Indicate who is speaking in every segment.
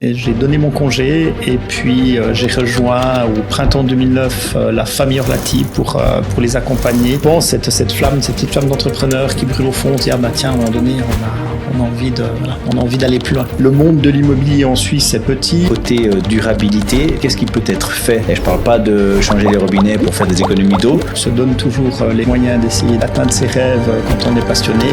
Speaker 1: Et j'ai donné mon congé et puis j'ai rejoint au printemps 2009 la famille Orlati pour les accompagner. Bon, cette petite flamme d'entrepreneur qui brûle au fond, on se dit tiens, à un moment donné, on a envie d'aller plus loin. Le monde de l'immobilier en Suisse est petit.
Speaker 2: Côté durabilité, qu'est-ce qui peut être fait? Et je ne parle pas de changer les robinets pour faire des économies d'eau.
Speaker 1: On se donne toujours les moyens d'essayer d'atteindre ses rêves quand on est passionné.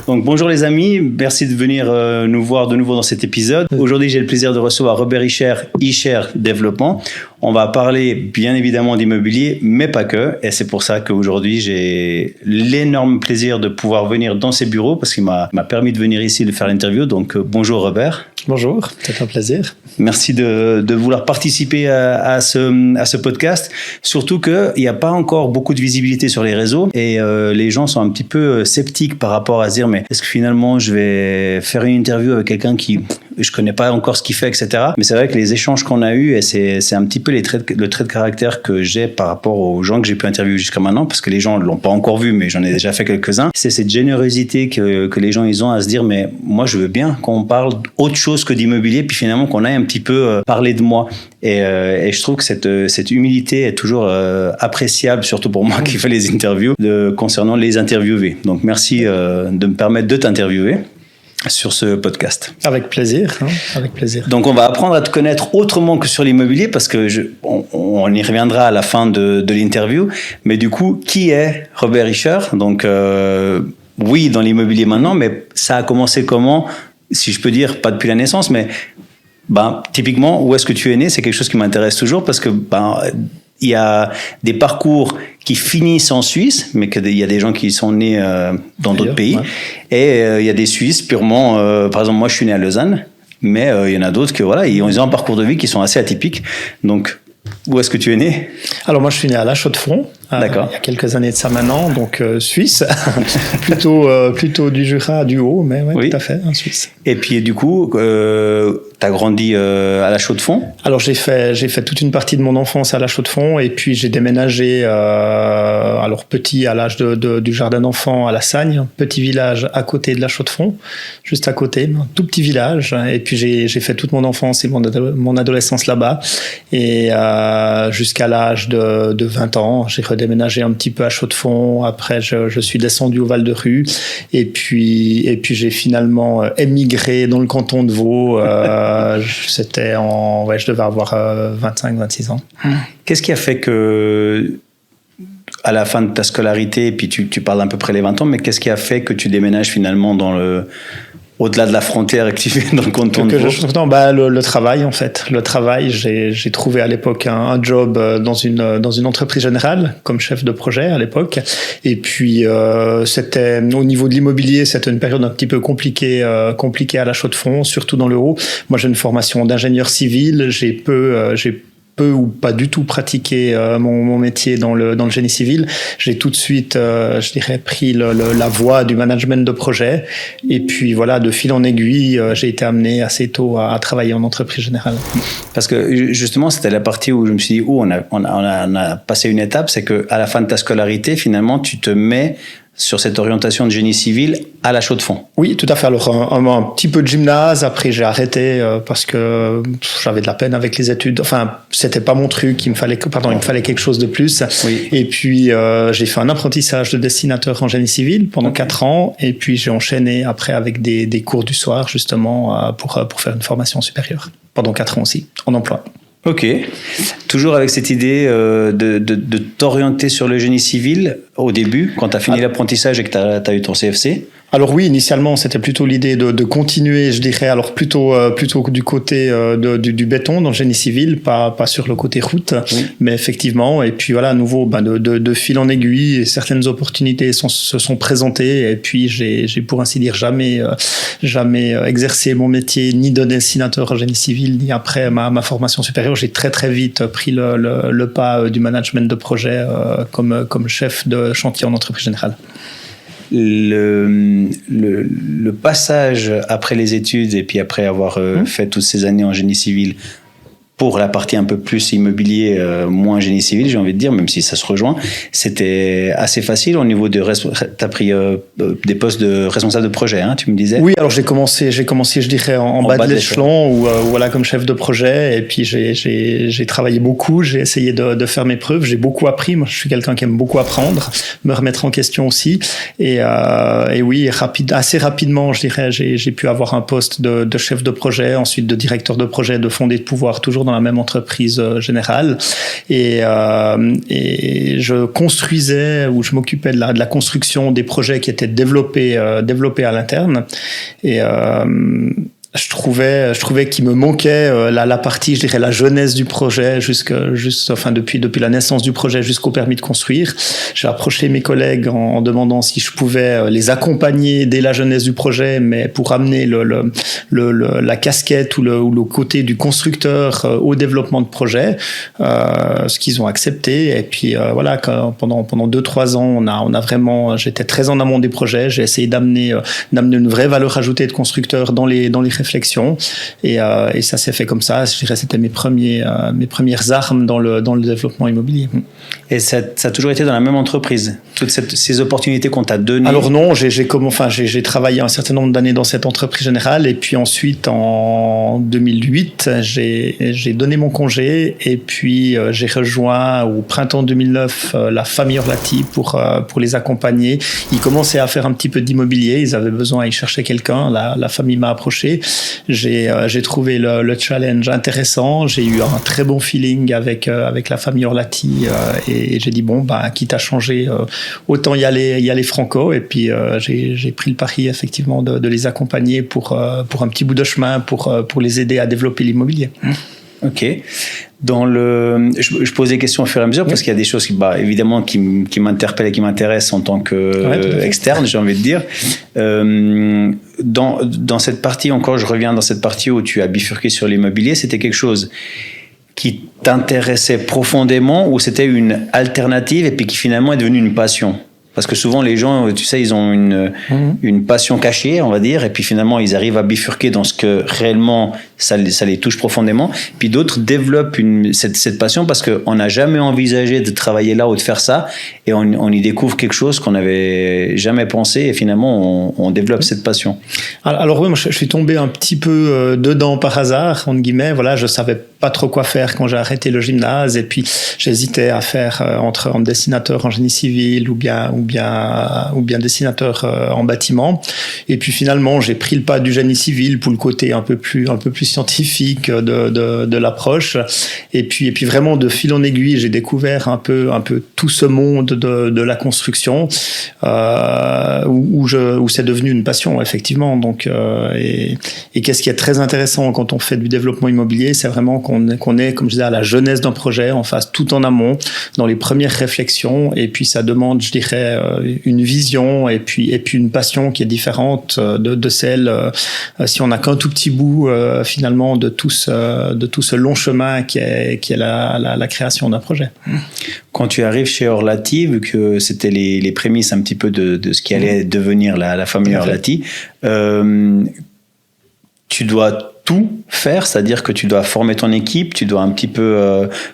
Speaker 2: Donc bonjour les amis, merci de venir nous voir de nouveau dans cet épisode. Aujourd'hui j'ai le plaisir de recevoir Robert Ishare, Ishare Développement. On va parler bien évidemment d'immobilier, mais pas que. Et c'est pour ça qu'aujourd'hui j'ai l'énorme plaisir de pouvoir venir dans ses bureaux parce qu'il m'a permis de venir ici de faire l'interview. Donc bonjour Robert.
Speaker 1: Bonjour, c'est un plaisir.
Speaker 2: Merci de vouloir participer à ce podcast. Surtout qu'il n'y a pas encore beaucoup de visibilité sur les réseaux et les gens sont un petit peu sceptiques par rapport à se dire mais est-ce que finalement je vais faire une interview avec quelqu'un qui je connais pas encore ce qu'il fait, etc. Mais c'est vrai que les échanges qu'on a eus, et c'est un petit peu le trait de caractère que j'ai par rapport aux gens que j'ai pu interviewer jusqu'à maintenant, parce que les gens ne l'ont pas encore vu, mais j'en ai déjà fait quelques-uns. C'est cette générosité que les gens ils ont à se dire, mais moi je veux bien qu'on parle autre chose que d'immobilier, puis finalement qu'on aille un petit peu parler de moi. Et je trouve que cette humilité est toujours appréciable, surtout pour moi qui fais les interviews, concernant les interviewés. Donc merci de me permettre de t'interviewer sur ce podcast.
Speaker 1: Avec plaisir, avec plaisir.
Speaker 2: Donc on va apprendre à te connaître autrement que sur l'immobilier parce que on y reviendra à la fin de l'interview. Mais du coup, qui est Robert Ishare? Donc oui, dans l'immobilier maintenant, mais ça a commencé comment? Si je peux dire, pas depuis la naissance, mais typiquement, où est-ce que tu es né? C'est quelque chose qui m'intéresse toujours parce que il y a des parcours qui finissent en Suisse, mais qu'il y a des gens qui sont nés dans d'autres pays. Ouais. Et il y a des Suisses purement... par exemple, moi, je suis né à Lausanne, mais il y en a d'autres qui ils ont un parcours de vie qui sont assez atypiques. Donc, où est-ce que tu es né?
Speaker 1: Alors, moi, je suis né à La Chaux-de-Fonds.
Speaker 2: D'accord.
Speaker 1: Il y a quelques années de ça maintenant, donc Suisse, plutôt du Jura, du Haut, mais ouais, oui. Tout à fait, en Suisse.
Speaker 2: Et puis du coup, tu as grandi à La Chaux-de-Fonds?
Speaker 1: Alors j'ai fait toute une partie de mon enfance à La Chaux-de-Fonds et puis j'ai déménagé alors petit à l'âge du jardin d'enfants à La Sagne, un petit village à côté de La Chaux-de-Fonds, juste à côté, un tout petit village. Et puis j'ai fait toute mon enfance et mon adolescence là-bas et jusqu'à l'âge de 20 ans, j'ai redéménagé un petit peu à Chaux-de-Fonds. Après, je suis descendu au Val-de-Rue. Et puis j'ai finalement émigré dans le canton de Vaud. Je devais avoir 25-26 ans.
Speaker 2: Qu'est-ce qui a fait que, à la fin de ta scolarité, et puis tu parles à peu près les 20 ans, mais qu'est-ce qui a fait que tu déménages finalement au-delà de la frontière et que tu fais dans le canton de Vaud?
Speaker 1: Le travail en fait. Le travail, j'ai trouvé à l'époque un job dans une entreprise générale comme chef de projet à l'époque. Et puis c'était au niveau de l'immobilier, c'était une période un petit peu compliquée à La Chaux-de-Fonds, surtout dans le Haut. Moi, j'ai une formation d'ingénieur civil. J'ai peu ou pas du tout pratiqué mon métier dans le génie civil. J'ai tout de suite, je dirais, pris la voie du management de projet. Et puis voilà, de fil en aiguille, j'ai été amené assez tôt à travailler en entreprise générale.
Speaker 2: Parce que justement, c'était la partie où je me suis dit, on a passé une étape, c'est qu'à la fin de ta scolarité, finalement, tu te mets sur cette orientation de génie civil à La Chaux-de-Fonds.
Speaker 1: Oui, tout à fait. Alors, un petit peu de gymnase. Après, j'ai arrêté parce que j'avais de la peine avec les études. Enfin, c'était pas mon truc. Il me fallait quelque chose de plus.
Speaker 2: Oui.
Speaker 1: Et puis, j'ai fait un apprentissage de dessinateur en génie civil pendant 4 ans. Et puis, j'ai enchaîné après avec des cours du soir, justement, pour faire une formation supérieure. Pendant 4 ans aussi, en emploi.
Speaker 2: Ok. Toujours avec cette idée de t'orienter sur le génie civil au début, quand tu as fini l'apprentissage et que tu as eu ton CFC?
Speaker 1: Alors oui, initialement, c'était plutôt l'idée de continuer, je dirais, alors plutôt du côté du béton dans le génie civil, pas sur le côté route, oui. Mais effectivement, et puis voilà, à nouveau, de fil en aiguille, certaines opportunités se sont présentées, et puis j'ai pour ainsi dire jamais exercé mon métier ni de dessinateur en génie civil, ni après ma formation supérieure. J'ai très très vite pris le pas du management de projet comme chef de chantier en entreprise générale.
Speaker 2: Le passage après les études et puis après avoir fait toutes ces années en génie civil pour la partie un peu plus immobilier, moins génie civil, j'ai envie de dire, même si ça se rejoint, c'était assez facile au niveau de... T'as pris des postes de responsable de projet, hein, tu me disais?
Speaker 1: Oui, alors j'ai commencé, je dirais, en bas de l'échelon, ou voilà, comme chef de projet, et puis j'ai travaillé beaucoup, j'ai essayé de faire mes preuves, j'ai beaucoup appris, moi je suis quelqu'un qui aime beaucoup apprendre, me remettre en question aussi, et oui, assez rapidement, je dirais, j'ai pu avoir un poste de chef de projet, ensuite de directeur de projet, de fondé de pouvoir, toujours dans la même entreprise générale, et je construisais, ou je m'occupais de la construction des projets qui étaient développés à l'interne, et je trouvais qu'il me manquait la partie, je dirais, la jeunesse du projet, depuis la naissance du projet jusqu'au permis de construire. J'ai approché mes collègues en demandant si je pouvais les accompagner dès la jeunesse du projet, mais pour amener la casquette ou le côté du constructeur au développement de projet, ce qu'ils ont accepté. Et puis voilà, pendant 2-3 ans, on a vraiment, j'étais très en amont des projets. J'ai essayé d'amener une vraie valeur ajoutée de constructeur dans les réflexion, et ça s'est fait comme ça. Je dirais, c'était mes premières armes dans le développement immobilier.
Speaker 2: Et ça a toujours été dans la même entreprise, toutes ces opportunités qu'on t'a données?
Speaker 1: Alors non, j'ai travaillé un certain nombre d'années dans cette entreprise générale, et puis ensuite en 2008 j'ai donné mon congé, et puis j'ai rejoint au printemps 2009 la famille Orlati pour les accompagner. Ils commençaient à faire un petit peu d'immobilier, ils cherchaient quelqu'un, la famille m'a approché. J'ai trouvé le challenge intéressant, j'ai eu un très bon feeling avec la famille Orlati, et j'ai dit quitte à changer, autant y aller franco, et puis j'ai pris le pari effectivement de les accompagner pour un petit bout de chemin pour les aider à développer l'immobilier.
Speaker 2: Ok. Je pose des questions au fur et à mesure, parce qu'il y a des choses évidemment qui m'interpellent et qui m'intéressent en tant qu'externe, j'ai envie de dire. Dans cette partie, encore je reviens dans cette partie où tu as bifurqué sur l'immobilier, c'était quelque chose qui t'intéressait profondément, ou c'était une alternative et puis qui finalement est devenue une passion? Parce que souvent, les gens, tu sais, ils ont une passion cachée, on va dire, et puis finalement, ils arrivent à bifurquer dans ce que réellement ça les touche profondément. Puis d'autres développent cette passion parce qu'on n'a jamais envisagé de travailler là ou de faire ça, et on y découvre quelque chose qu'on n'avait jamais pensé, et finalement, on développe cette passion.
Speaker 1: Alors oui, moi, je suis tombé un petit peu dedans par hasard, entre guillemets. Voilà, je savais pas trop quoi faire quand j'ai arrêté le gymnase, et puis j'hésitais à faire entre dessinateur en génie civil ou bien dessinateur en bâtiment, et puis finalement j'ai pris le pas du génie civil pour le côté un peu plus scientifique de l'approche, et puis vraiment de fil en aiguille j'ai découvert un peu tout ce monde de la construction, où c'est devenu une passion effectivement. Donc et qu'est-ce qui est très intéressant quand on fait du développement immobilier, c'est vraiment qu'on est, comme je disais, à la jeunesse d'un projet, on fasse tout en amont, dans les premières réflexions, et puis ça demande, je dirais, une vision et puis une passion qui est différente de celle, si on n'a qu'un tout petit bout finalement de tout ce long chemin qui est la création d'un projet.
Speaker 2: Quand tu arrives chez Orlati, vu que c'était les prémices un petit peu de ce qui allait devenir la famille Orlati, tu dois tout faire, c'est-à-dire que tu dois former ton équipe, tu dois un petit peu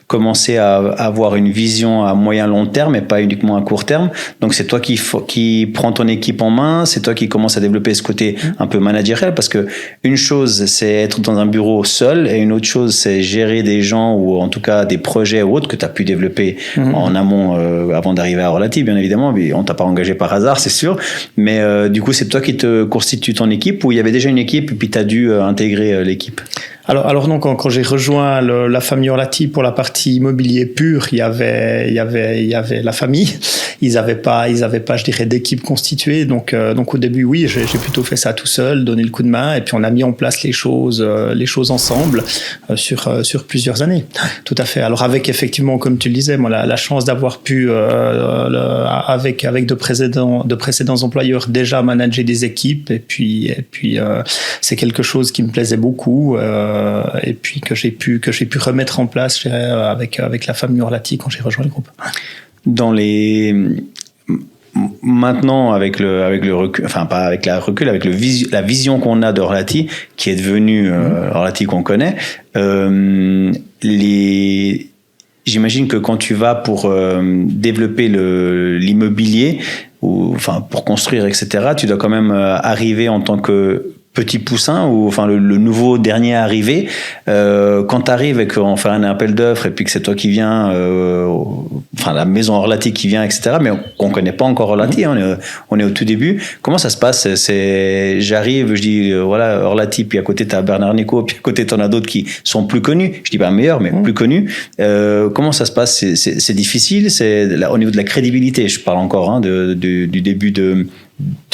Speaker 2: commencer à avoir une vision à moyen long terme et pas uniquement à court terme. Donc c'est toi qui prends ton équipe en main, c'est toi qui commences à développer ce côté un peu managérial, parce que une chose c'est être dans un bureau seul, et une autre chose c'est gérer des gens, ou en tout cas des projets ou autres que tu as pu développer en amont avant d'arriver à Orlati, bien évidemment. Mais on t'a pas engagé par hasard, c'est sûr, mais du coup c'est toi qui te constitue ton équipe, ou il y avait déjà une équipe et puis tu as dû intégrer l'équipe?
Speaker 1: Alors non, quand j'ai rejoint la famille Orlati pour la partie immobilier pur, il y avait la famille. Ils avaient pas, je dirais, d'équipe constituée. Donc au début, oui, j'ai plutôt fait ça tout seul, donné le coup de main, et puis on a mis en place les choses ensemble sur plusieurs années. Tout à fait. Alors avec effectivement, comme tu le disais, moi la chance d'avoir pu avec de précédents employeurs déjà manager des équipes, et puis c'est quelque chose qui me plaisait beaucoup. Et puis que j'ai pu remettre en place, je dirais, avec la famille Orlati quand j'ai rejoint le groupe.
Speaker 2: maintenant, avec le recul, enfin pas avec la recul, avec la vision qu'on a de Orlati, qui est devenue Orlati qu'on connaît, j'imagine que quand tu vas pour développer l'immobilier, ou enfin pour construire, etc., tu dois quand même arriver en tant que petit poussin ou enfin le nouveau dernier arrivé. Quand tu arrives et qu'on fait un appel d'offres et puis que c'est toi qui viens, enfin la maison Orlati qui vient, etc., mais qu'on connaît pas encore Orlati, on est au tout début. Comment ça se passe? J'arrive, je dis voilà Orlati, puis à côté t'as Bernard Nico, puis à côté t'en as d'autres qui sont plus connus. Je dis pas meilleurs, mais plus connus. Comment ça se passe? C'est difficile. C'est au niveau de la crédibilité. Je parle encore du début de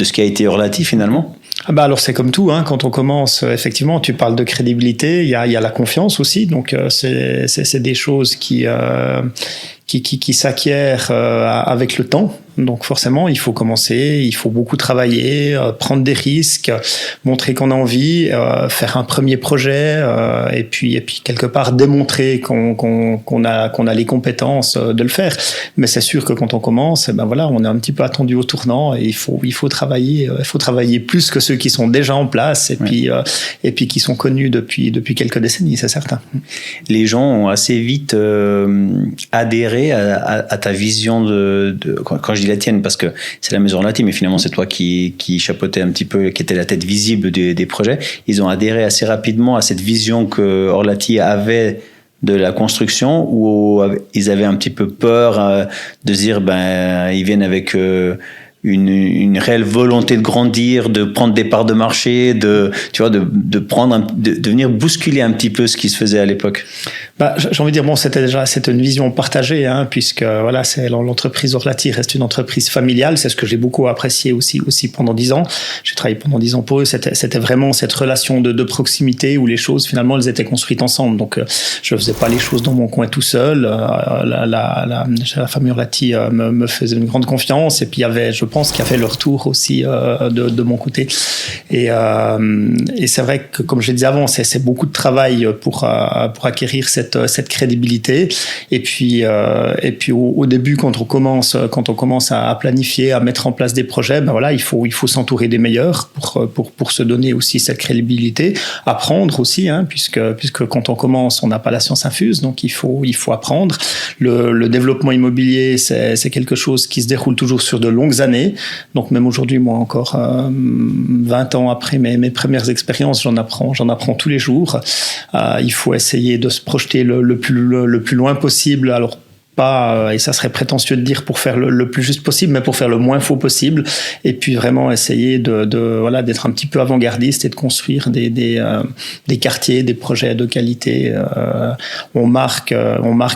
Speaker 2: ce qui a été Orlati finalement.
Speaker 1: Ah bah alors c'est comme tout, hein, quand on commence, effectivement, tu parles de crédibilité, il y a la confiance aussi, donc c'est des choses qui s'acquièrent avec le temps. Donc forcément, il faut commencer, il faut beaucoup travailler, prendre des risques, montrer qu'on a envie, faire un premier projet, et puis quelque part démontrer qu'on a les compétences de le faire. Mais c'est sûr que quand on commence, ben voilà, on est un petit peu attendu au tournant et il faut travailler plus que ceux qui sont déjà en place et puis qui sont connus depuis quelques décennies, c'est certain.
Speaker 2: Les gens ont assez vite adhéré à ta vision quand je dis la tienne, parce que c'est la maison Orlati, mais finalement c'est toi qui chapeautais un petit peu, qui était la tête visible des projets. Ils ont adhéré assez rapidement à cette vision que Orlati avait de la construction, où ils avaient un petit peu peur de se dire ils viennent avec une réelle volonté de grandir, de prendre des parts de marché, de venir bousculer un petit peu ce qui se faisait à l'époque.
Speaker 1: J'ai envie de dire, c'était une vision partagée, hein, puisque voilà, l'entreprise Orlati reste une entreprise familiale. C'est ce que j'ai beaucoup apprécié aussi pendant 10 ans. J'ai travaillé pendant 10 ans pour eux. C'était vraiment cette relation de proximité où les choses, finalement, elles étaient construites ensemble. Donc, je faisais pas les choses dans mon coin tout seul. La famille Orlati me faisait une grande confiance. Et puis, je pense qu'il y avait le retour aussi de mon côté. Et c'est vrai que, comme je l'ai dit avant, c'est beaucoup de travail pour acquérir cette crédibilité. Et puis au début, quand on commence à planifier, à mettre en place des projets, voilà, il faut s'entourer des meilleurs pour se donner aussi cette crédibilité, apprendre aussi, hein, puisque quand on commence, on n'a pas la science infuse, donc il faut apprendre. Le développement immobilier, c'est quelque chose qui se déroule toujours sur de longues années. Donc même aujourd'hui, moi encore 20 ans après mes premières expériences, j'en apprends tous les jours. Il faut essayer de se projeter le plus loin possible. Alors pas, et ça serait prétentieux de dire pour faire le plus juste possible, mais pour faire le moins faux possible, et puis vraiment essayer d'être un petit peu avant-gardiste et de construire des quartiers, des projets de qualité. On marque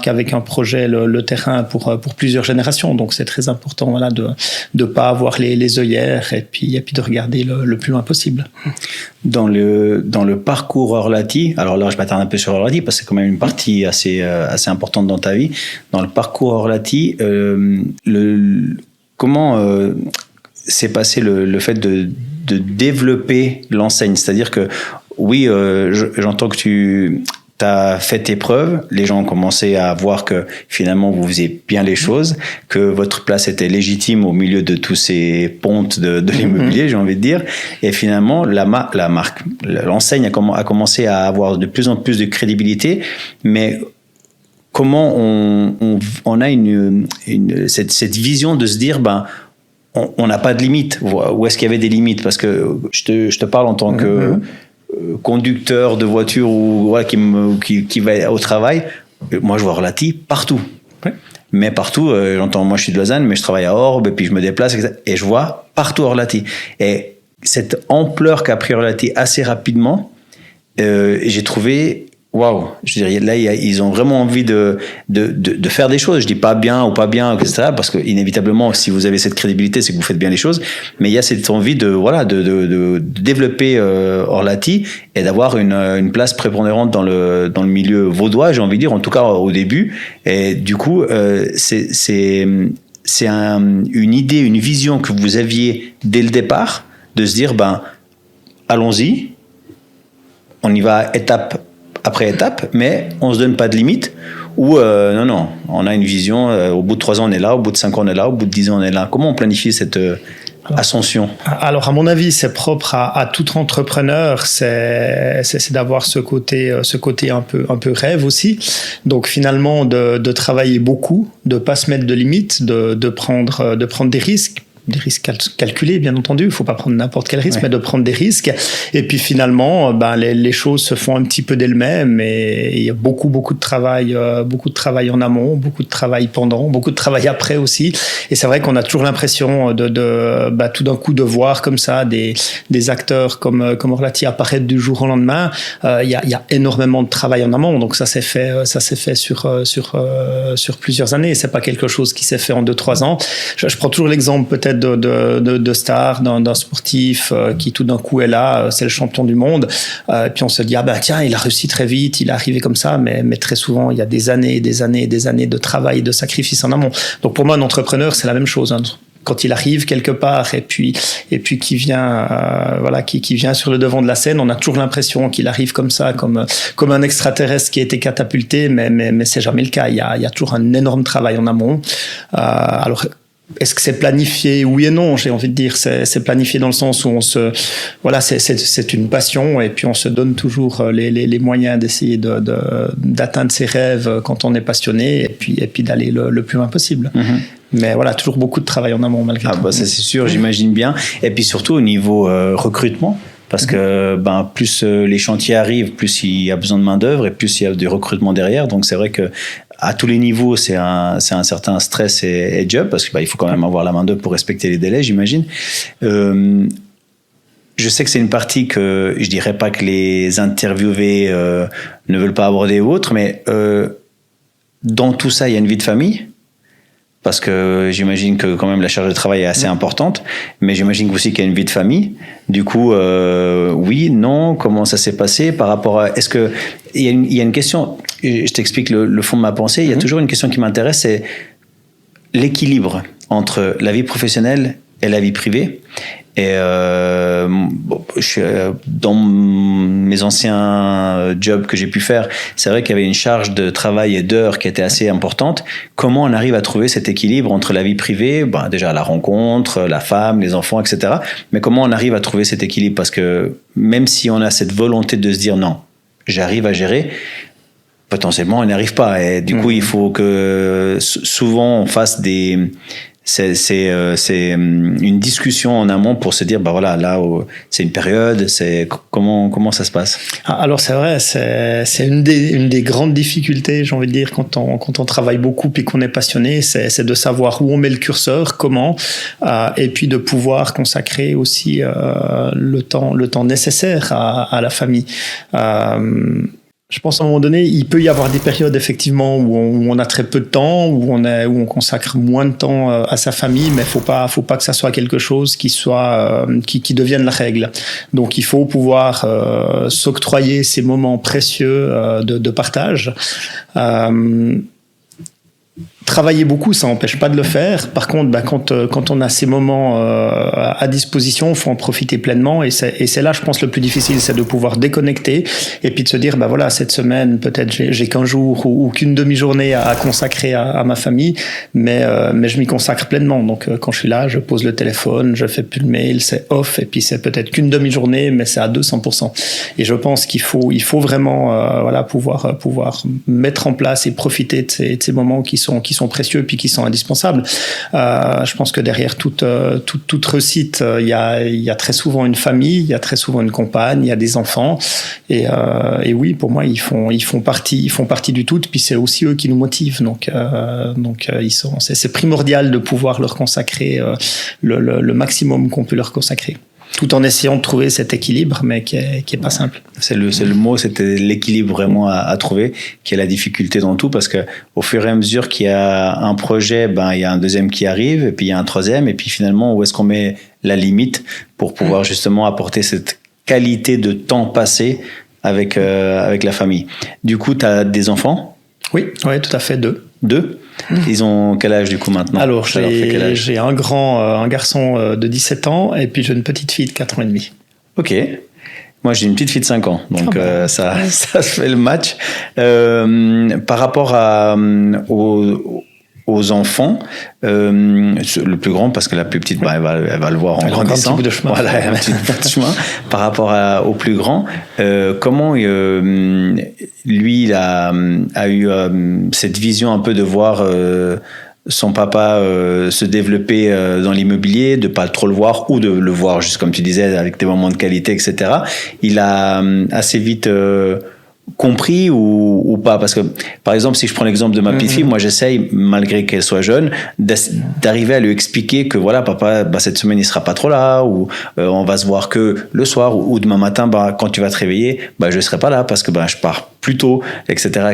Speaker 1: avec un projet le terrain pour plusieurs générations, donc c'est très important, voilà, de pas avoir les œillères et puis de regarder le plus loin possible.
Speaker 2: Dans le parcours Orlati, alors là je m'attarde un peu sur Orlati parce que c'est quand même une partie assez importante dans ta vie. Dans le parcours Orlati, comment s'est passé le fait de développer l'enseigne? C'est-à-dire que oui, j'entends que tu as fait tes preuves, les gens ont commencé à voir que finalement vous faisiez bien les choses, que votre place était légitime au milieu de tous ces pontes de l'immobilier, j'ai envie de dire, et finalement l'enseigne a commencé à avoir de plus en plus de crédibilité, mais comment on a cette vision de se dire on n'a pas de limite, où est-ce qu'il y avait des limites? Parce que je te parle en tant que conducteur de voiture ou voilà, qui va au travail. Moi je vois Orlati partout, mais partout, j'entends, moi je suis de Lausanne mais je travaille à Orbe et puis je me déplace et je vois partout Orlati, et cette ampleur qu'a pris Orlati assez rapidement, j'ai trouvé waouh, je dirais là ils ont vraiment envie de faire des choses. Je dis pas bien ou pas bien, etc. Parce que inévitablement, si vous avez cette crédibilité, c'est que vous faites bien les choses. Mais il y a cette envie de développer Orlati et d'avoir une place prépondérante dans le milieu vaudois, j'ai envie de dire, en tout cas au début. Et du coup, c'est une idée, une vision que vous aviez dès le départ, de se dire allons-y, on y va étape après étape, mais on se donne pas de limite, Ou non, on a une vision, au bout de 3 ans on est là, au bout de 5 ans on est là, au bout de 10 ans on est là. Comment on planifie cette ascension?
Speaker 1: Alors, à mon avis, c'est propre à tout entrepreneur, c'est d'avoir ce côté un peu rêve aussi. Donc, finalement, de travailler beaucoup, de pas se mettre de limites, de prendre des risques calculés, bien entendu. Il faut pas prendre n'importe quel risque, mais de prendre des risques. Et puis finalement, les choses se font un petit peu d'elles-mêmes. Et il y a beaucoup de travail en amont, beaucoup de travail pendant, beaucoup de travail après aussi. Et c'est vrai qu'on a toujours l'impression de tout d'un coup de voir comme ça des acteurs comme Orlati apparaître du jour au lendemain. Il y a énormément de travail en amont. Donc ça s'est fait sur plusieurs années. C'est pas quelque chose qui s'est fait en 2-3 ans. Je prends toujours l'exemple peut-être de stars, d'un sportif qui tout d'un coup est là, c'est le champion du monde, et puis on se dit tiens, il a réussi très vite, il est arrivé comme ça, mais très souvent il y a des années de travail, de sacrifice en amont. Donc pour moi, un entrepreneur, c'est la même chose, hein. Quand il arrive quelque part et puis qui vient qui vient sur le devant de la scène, on a toujours l'impression qu'il arrive comme ça, comme un extraterrestre qui a été catapulté, mais c'est jamais le cas. Il y a toujours un énorme travail en amont. Alors est-ce que c'est planifié? Oui et non, j'ai envie de dire. C'est planifié dans le sens où c'est une passion et puis on se donne toujours les moyens d'essayer d'atteindre ses rêves quand on est passionné et puis d'aller le plus loin possible. Mm-hmm. Mais voilà, toujours beaucoup de travail en amont malgré tout.
Speaker 2: Ça c'est sûr, j'imagine bien. Et puis surtout au niveau recrutement. Parce que plus les chantiers arrivent, plus il y a besoin de main d'œuvre et plus il y a du recrutement derrière. Donc c'est vrai que à tous les niveaux, c'est un certain stress et job parce que il faut quand même avoir la main d'œuvre pour respecter les délais, j'imagine. Je sais que c'est une partie que je dirais pas que les interviewés ne veulent pas aborder ou autre, mais dans tout ça, il y a une vie de famille. Parce que j'imagine que quand même la charge de travail est assez importante, mais j'imagine aussi qu'il y a une vie de famille. Du coup, oui, non, comment ça s'est passé par rapport à... Est-ce que il y a une question, je t'explique le fond de ma pensée, il y a toujours une question qui m'intéresse, c'est l'équilibre entre la vie professionnelle et la vie privée. Et dans mes anciens jobs que j'ai pu faire, c'est vrai qu'il y avait une charge de travail et d'heures qui était assez importante. Comment on arrive à trouver cet équilibre entre la vie privée, déjà la rencontre, la femme, les enfants, etc. Mais comment on arrive à trouver cet équilibre? Parce que même si on a cette volonté de se dire non, j'arrive à gérer, potentiellement on n'y arrive pas. Et du coup, il faut que souvent on fasse c'est une discussion en amont pour se dire là c'est une période, c'est comment ça se passe.
Speaker 1: Alors c'est vrai, c'est une des grandes difficultés, j'ai envie de dire, quand on travaille beaucoup et qu'on est passionné, c'est de savoir où on met le curseur, comment, et puis de pouvoir consacrer aussi le temps nécessaire à la famille. Je pense à un moment donné, il peut y avoir des périodes effectivement où on a très peu de temps, où on consacre moins de temps à sa famille, mais faut pas que ça soit quelque chose qui devienne la règle. Donc il faut pouvoir s'octroyer ces moments précieux de partage. Travailler beaucoup, ça n'empêche pas de le faire. Par contre, quand on a ces moments à disposition, il faut en profiter pleinement. Et c'est là, je pense, le plus difficile, c'est de pouvoir déconnecter et puis de se dire, cette semaine, peut-être j'ai qu'un jour ou qu'une demi-journée à consacrer à ma famille, mais je m'y consacre pleinement. Donc, quand je suis là, je pose le téléphone, je fais plus le mail, c'est off, et puis c'est peut-être qu'une demi-journée, mais c'est à 200%. Et je pense qu'il faut vraiment, pouvoir mettre en place et profiter de ces moments qui sont précieux puis qui sont indispensables. Je pense que derrière toute réussite, il y a très souvent une famille, il y a très souvent une compagne, il y a des enfants et oui, pour moi ils font partie du tout, puis c'est aussi eux qui nous motivent. Donc c'est primordial de pouvoir leur consacrer le maximum qu'on peut leur consacrer, tout en essayant de trouver cet équilibre, mais qui est pas simple.
Speaker 2: C'est le mot, c'était l'équilibre vraiment à trouver, qui est la difficulté dans tout, parce que au fur et à mesure qu'il y a un projet, il y a un deuxième qui arrive, et puis il y a un troisième, et puis finalement, où est-ce qu'on met la limite pour pouvoir justement apporter cette qualité de temps passé avec la famille. Du coup, tu as des enfants?
Speaker 1: Oui, tout à fait, 2.
Speaker 2: Ils ont quel âge du coup maintenant?
Speaker 1: Alors j'ai un garçon de 17 ans et puis j'ai une petite fille de 4 ans et demi.
Speaker 2: Ok. Moi, j'ai une petite fille de 5 ans, donc ça fait le match. Par rapport aux enfants, le plus grand, parce que la plus petite, elle va le voir en grandissant.
Speaker 1: Un petit bout de chemin.
Speaker 2: Voilà, un petit bout de chemin. Par rapport au plus grand, comment lui, il a eu cette vision un peu de voir son papa se développer dans l'immobilier, de pas trop le voir ou de le voir juste comme tu disais avec des moments de qualité, etc. Il a assez vite compris ou pas, parce que par exemple si je prends l'exemple de ma petite fille, moi j'essaye malgré qu'elle soit jeune d'arriver à lui expliquer que voilà papa, cette semaine il sera pas trop là, ou on va se voir que le soir, ou demain matin quand tu vas te réveiller je serai pas là parce que je pars plus tôt, etc.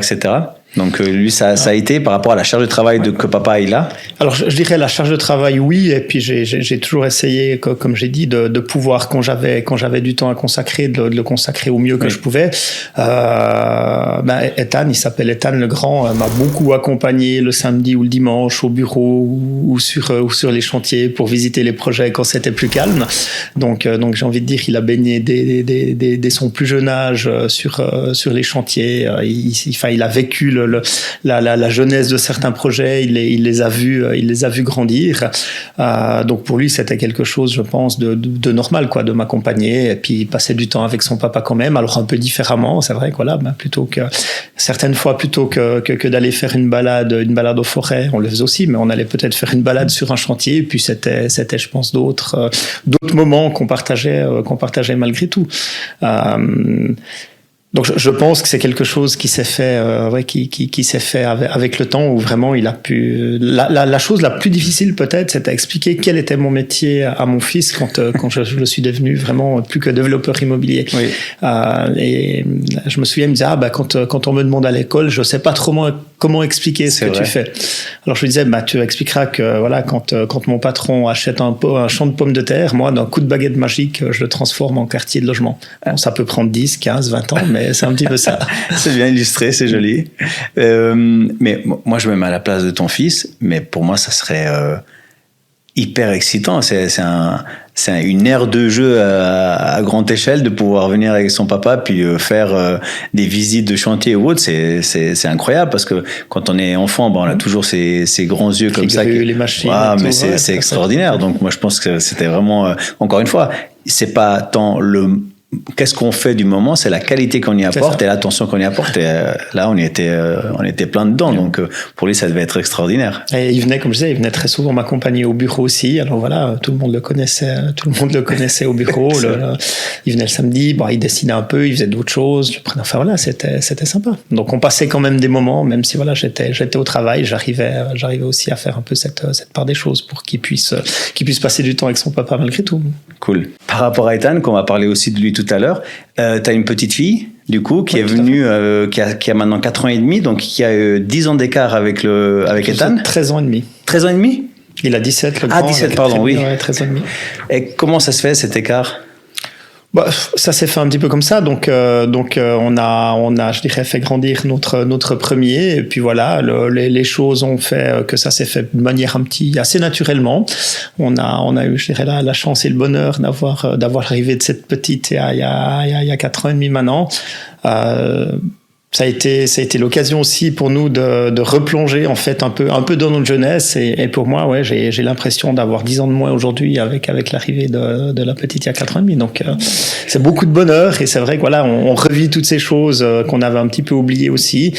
Speaker 2: Donc lui, ça a été par rapport à la charge de travail que papa il a.
Speaker 1: Alors je dirais la charge de travail, oui, et puis j'ai toujours essayé, comme j'ai dit, de pouvoir quand j'avais du temps à consacrer, de le consacrer au mieux que je pouvais. Ethan, il s'appelle Ethan le grand, m'a beaucoup accompagné le samedi ou le dimanche au bureau ou sur les chantiers pour visiter les projets quand c'était plus calme. Donc j'ai envie de dire, il a baigné dès son plus jeune âge sur les chantiers. Il a vécu la jeunesse de certains projets, il les a vus grandir. Donc pour lui, c'était quelque chose, je pense, de normal, quoi, de m'accompagner et puis passer du temps avec son papa quand même. Alors un peu différemment, c'est vrai, voilà, certaines fois plutôt que d'aller faire une balade aux forêts, on le faisait aussi, mais on allait peut-être faire une balade sur un chantier. Et puis c'était, je pense, d'autres moments qu'on partageait malgré tout. Donc je pense que c'est quelque chose qui s'est fait, qui s'est fait avec le temps, où vraiment il a pu. La chose la plus difficile peut-être, c'est à expliquer quel était mon métier à mon fils quand je suis devenu vraiment plus que développeur immobilier. Oui. Et je me souviens, il me disait quand on me demande à l'école, je sais pas trop comment expliquer ce que tu fais. Alors je lui disais tu expliqueras que voilà, quand mon patron achète un champ de pommes de terre, moi d'un coup de baguette magique, je le transforme en quartier de logement. Bon, ça peut prendre 10, 15, 20 ans, mais c'est un petit peu ça.
Speaker 2: C'est bien illustré, c'est joli. Mais moi, je me mets à la place de ton fils, mais pour moi, ça serait hyper excitant. C'est une aire de jeu à grande échelle de pouvoir venir avec son papa puis faire des visites de chantier ou autre. C'est incroyable parce que quand on est enfant, on a toujours ces grands yeux comme ça.
Speaker 1: Les machines.
Speaker 2: Mais c'est extraordinaire. Donc moi, je pense que c'était vraiment, encore une fois, c'est pas tant qu'est-ce qu'on fait du moment, c'est la qualité qu'on y apporte et l'attention qu'on y apporte. Et là, on était plein dedans. Donc, pour lui, ça devait être extraordinaire.
Speaker 1: Et il venait, comme je disais, il venait très souvent m'accompagner au bureau aussi. Alors voilà, tout le monde le connaissait au bureau. Il venait le samedi, il dessinait un peu, il faisait d'autres choses. Enfin voilà, c'était sympa. Donc, on passait quand même des moments, même si voilà, j'étais au travail, j'arrivais aussi à faire un peu cette part des choses pour qu'il puisse passer du temps avec son papa malgré tout.
Speaker 2: Cool. Par rapport à Ethan, qu'on va parler aussi de lui tout à l'heure, tu as une petite fille, du coup, qui est venue, qui a maintenant 4 ans et demi, donc qui a 10 ans d'écart avec Ethan.
Speaker 1: 13 ans et demi.
Speaker 2: 13 ans et demi ?
Speaker 1: Il a 17, le grand.
Speaker 2: 17, pardon, oui.
Speaker 1: Ouais, 13 ans et demi.
Speaker 2: Et comment ça se fait, cet écart ?
Speaker 1: Ça s'est fait un petit peu comme ça, donc on a, je dirais, fait grandir notre premier, et puis voilà, les choses ont fait que ça s'est fait de manière assez naturellement. On a eu, je dirais, la chance et le bonheur d'avoir l'arrivée de cette petite il y a 4 ans et demi maintenant. Ça a été l'occasion aussi pour nous de replonger en fait un peu dans notre jeunesse, et pour moi j'ai l'impression d'avoir 10 ans de moins aujourd'hui avec l'arrivée de la petite il y a 4 ans et demi. Donc c'est beaucoup de bonheur, et c'est vrai que voilà, on revit toutes ces choses qu'on avait un petit peu oubliées aussi.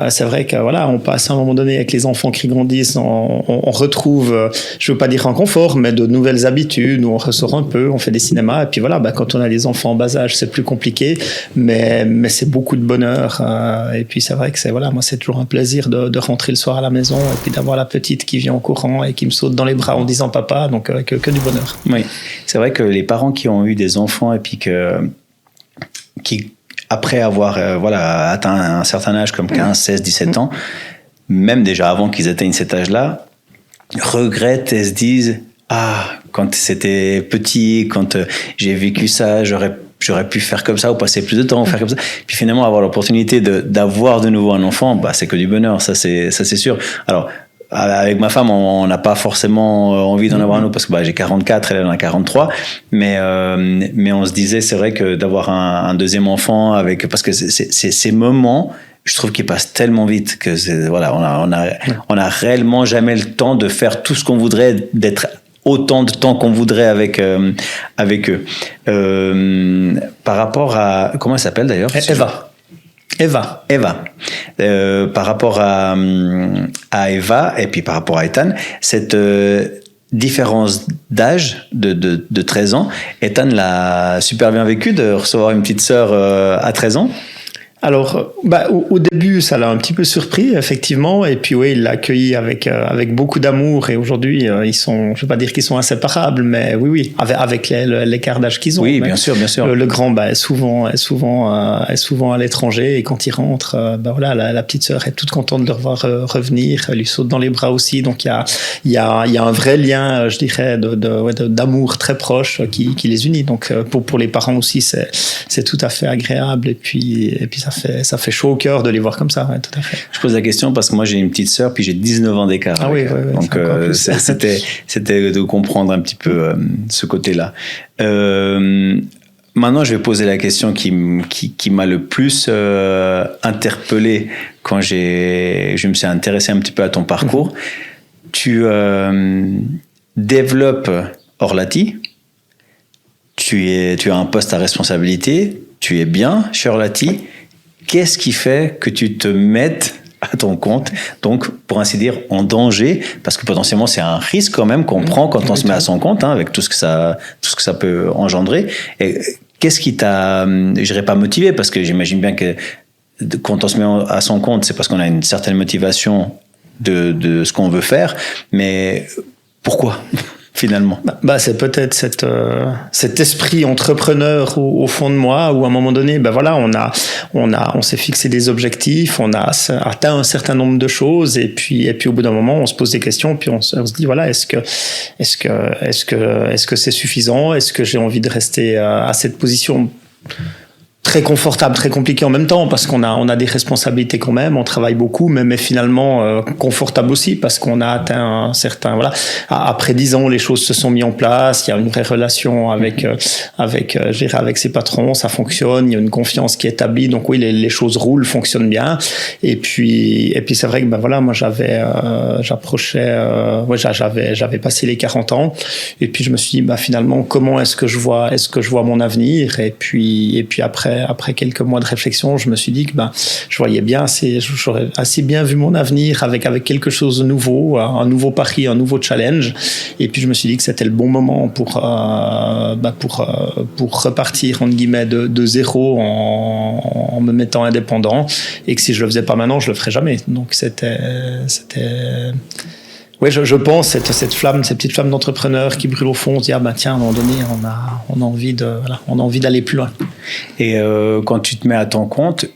Speaker 1: C'est vrai que voilà, on passe à un moment donné avec les enfants qui grandissent, on retrouve, je veux pas dire un confort, mais de nouvelles habitudes où on ressort un peu, on fait des cinémas, et puis voilà, quand on a des enfants en bas âge, c'est plus compliqué, mais c'est beaucoup de bonheur. Et puis c'est vrai que moi c'est toujours un plaisir de rentrer le soir à la maison et puis d'avoir la petite qui vient en courant et qui me saute dans les bras en disant papa, donc que du bonheur.
Speaker 2: Oui, c'est vrai que les parents qui ont eu des enfants et puis qui après avoir atteint un certain âge comme 15, 16, 17 ans, même déjà avant qu'ils atteignent cet âge-là, regrettent et se disent quand c'était petit, quand j'ai vécu ça, j'aurais pu faire comme ça ou passer plus de temps, faire comme ça. Puis finalement, avoir l'opportunité d'avoir de nouveau un enfant, c'est que du bonheur, ça c'est sûr. Alors, avec ma femme, on n'a pas forcément envie d'en avoir un autre parce que j'ai 44, elle en a 43, mais on se disait, c'est vrai que d'avoir un deuxième enfant parce que c'est ces moments, je trouve qu'ils passent tellement vite que on a réellement jamais le temps de faire tout ce qu'on voudrait, d'être autant de temps qu'on voudrait avec eux. Par rapport à, comment elle s'appelle d'ailleurs?
Speaker 1: Eva.
Speaker 2: Par rapport à Eva et puis par rapport à Ethan, cette différence d'âge de 13 ans, Ethan l'a super bien vécu de recevoir une petite sœur à 13 ans.
Speaker 1: Alors, au début, ça l'a un petit peu surpris, effectivement. Et puis, oui, il l'a accueilli avec beaucoup d'amour. Et aujourd'hui, ils sont, je vais pas dire qu'ils sont inséparables, mais oui, avec l'écart d'âge qu'ils ont.
Speaker 2: Oui, bien sûr.
Speaker 1: Le grand, est souvent à l'étranger. Et quand il rentre, la petite sœur est toute contente de le revoir revenir. Elle lui saute dans les bras aussi. Donc, il y a un vrai lien, je dirais, d'amour très proche qui les unit. Donc, pour les parents aussi, c'est tout à fait agréable. Et puis ça fait chaud au cœur de les voir comme ça, ouais, tout à fait.
Speaker 2: Je pose la question parce que moi j'ai une petite sœur puis j'ai 19 ans d'écart.
Speaker 1: Ah oui,
Speaker 2: donc c'était de comprendre un petit peu ce côté-là. Maintenant, je vais poser la question qui m'a le plus interpellé quand je me suis intéressé un petit peu à ton parcours. Tu développes Orlati, tu as un poste à responsabilité, tu es bien chez Orlati. Qu'est-ce qui fait que tu te mettes à ton compte, donc pour ainsi dire en danger, parce que potentiellement c'est un risque quand même qu'on prend quand on se met à son compte, avec tout ce que ça peut engendrer. Et qu'est-ce qui t'a, je dirais pas motivé, parce que j'imagine bien que quand on se met à son compte, c'est parce qu'on a une certaine motivation de ce qu'on veut faire, mais pourquoi finalement?
Speaker 1: C'est peut-être cet esprit entrepreneur au fond de moi, où à un moment donné, on s'est fixé des objectifs, on a atteint un certain nombre de choses, et puis au bout d'un moment, on se pose des questions, puis on se dit est-ce que c'est suffisant? Est-ce que j'ai envie de rester à cette position très confortable, très compliqué en même temps, parce qu'on a des responsabilités quand même, on travaille beaucoup, mais finalement confortable aussi, parce qu'on a atteint un certain, après 10 ans, les choses se sont mises en place, il y a une vraie relation avec ses patrons, ça fonctionne, il y a une confiance qui est établie, donc oui, les choses roulent, fonctionnent bien, et puis c'est vrai que moi j'avais passé les 40 ans, et puis je me suis dit finalement comment est-ce que je vois mon avenir, et puis après quelques mois de réflexion, je me suis dit que je voyais bien j'aurais assez bien vu mon avenir avec quelque chose de nouveau, un nouveau pari, un nouveau challenge. Et puis je me suis dit que c'était le bon moment pour repartir entre guillemets de zéro en me mettant indépendant, et que si je le faisais pas maintenant, je le ferais jamais. Donc c'était oui, je pense cette petite flamme d'entrepreneur qui brûle au fond. On se dit tiens, à un moment donné, on a envie d'aller plus loin.
Speaker 2: Et quand tu te mets à ton compte,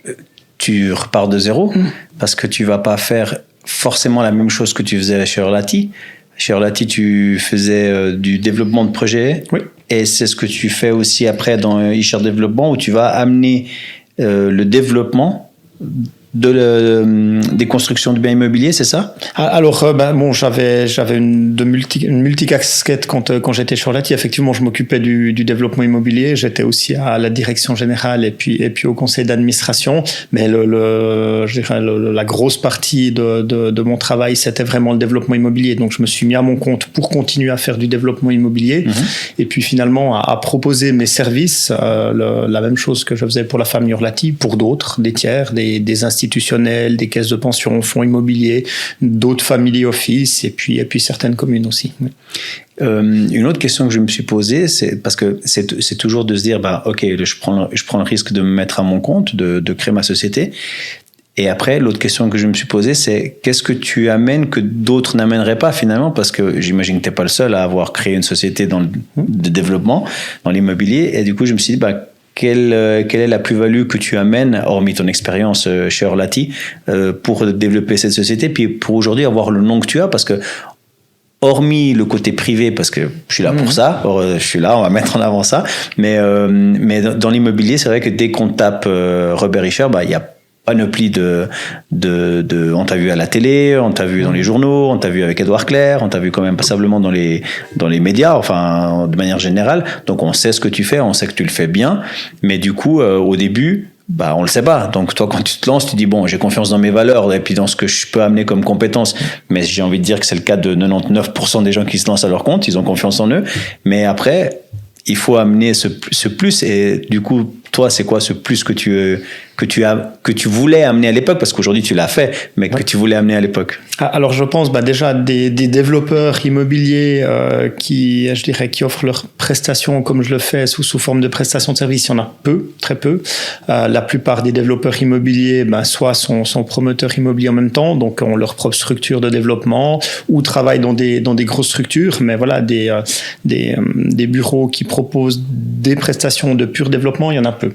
Speaker 2: tu repars de zéro, parce que tu vas pas faire forcément la même chose que tu faisais chez Orlati. Chez Orlati, tu faisais du développement de projet.
Speaker 1: Oui.
Speaker 2: Et c'est ce que tu fais aussi après dans eShare Développement, où tu vas amener le développement des constructions de biens immobiliers, c'est ça?
Speaker 1: Alors, j'avais une multicasquette quand j'étais sur Orlati. Effectivement, je m'occupais du développement immobilier. J'étais aussi à la direction générale et puis au conseil d'administration. Mais je dirais la grosse partie de mon travail, c'était vraiment le développement immobilier. Donc, je me suis mis à mon compte pour continuer à faire du développement immobilier. Et puis, finalement, à proposer mes services, la même chose que je faisais pour la famille Orlati, pour d'autres, des tiers, des institutionnels, des caisses de pension, fonds immobiliers, d'autres family office, et puis certaines communes aussi. Oui.
Speaker 2: Une autre question que je me suis posée, c'est parce que c'est toujours de se dire, ok, je prends le risque de me mettre à mon compte, de créer ma société. Et après, l'autre question que je me suis posée, c'est qu'est-ce que tu amènes que d'autres n'amèneraient pas finalement? Parce que j'imagine que tu n'es pas le seul à avoir créé une société de développement, dans l'immobilier. Et du coup, je me suis dit, quelle est la plus-value que tu amènes, hormis ton expérience chez Orlati, pour développer cette société, puis pour aujourd'hui avoir le nom que tu as, parce que hormis le côté privé, parce que je suis là pour ça, je suis là, on va mettre en avant ça, mais dans l'immobilier, c'est vrai que dès qu'on tape Robert Richer, il y a panoplie on t'a vu à la télé, on t'a vu dans les journaux, on t'a vu avec Édouard Clerc, on t'a vu quand même passablement dans les médias, enfin, de manière générale. Donc, on sait ce que tu fais, on sait que tu le fais bien. Mais du coup, au début, on le sait pas. Donc, toi, quand tu te lances, tu dis, bon, j'ai confiance dans mes valeurs et puis dans ce que je peux amener comme compétences. Mais j'ai envie de dire que c'est le cas de 99% des gens qui se lancent à leur compte. Ils ont confiance en eux. Mais après, il faut amener ce plus. Et du coup, toi, c'est quoi ce plus que tu voulais amener à l'époque, parce qu'aujourd'hui tu l'as fait, mais que tu voulais amener à l'époque?
Speaker 1: Alors je pense déjà des développeurs immobiliers qui offrent leurs prestations comme je le fais sous forme de prestations de services, il y en a peu, très peu. La plupart des développeurs immobiliers soit sont promoteurs immobiliers en même temps, donc ont leur propre structure de développement ou travaillent dans des grosses structures, mais voilà, des bureaux qui proposent des prestations de pur développement, il y en a peu.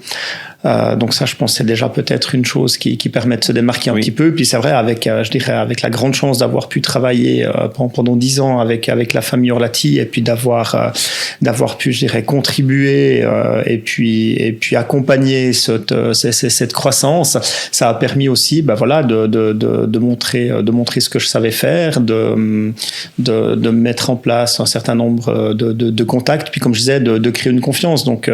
Speaker 1: Donc ça, je pense, c'est déjà peut-être une chose qui permet de se démarquer un petit peu. Puis c'est vrai, avec la grande chance d'avoir pu travailler pendant 10 ans avec la famille Orlati, et puis d'avoir pu, contribuer et puis accompagner cette croissance, ça a permis aussi, de montrer ce que je savais faire, de mettre en place un certain nombre de contacts, puis comme je disais, de créer une confiance. Donc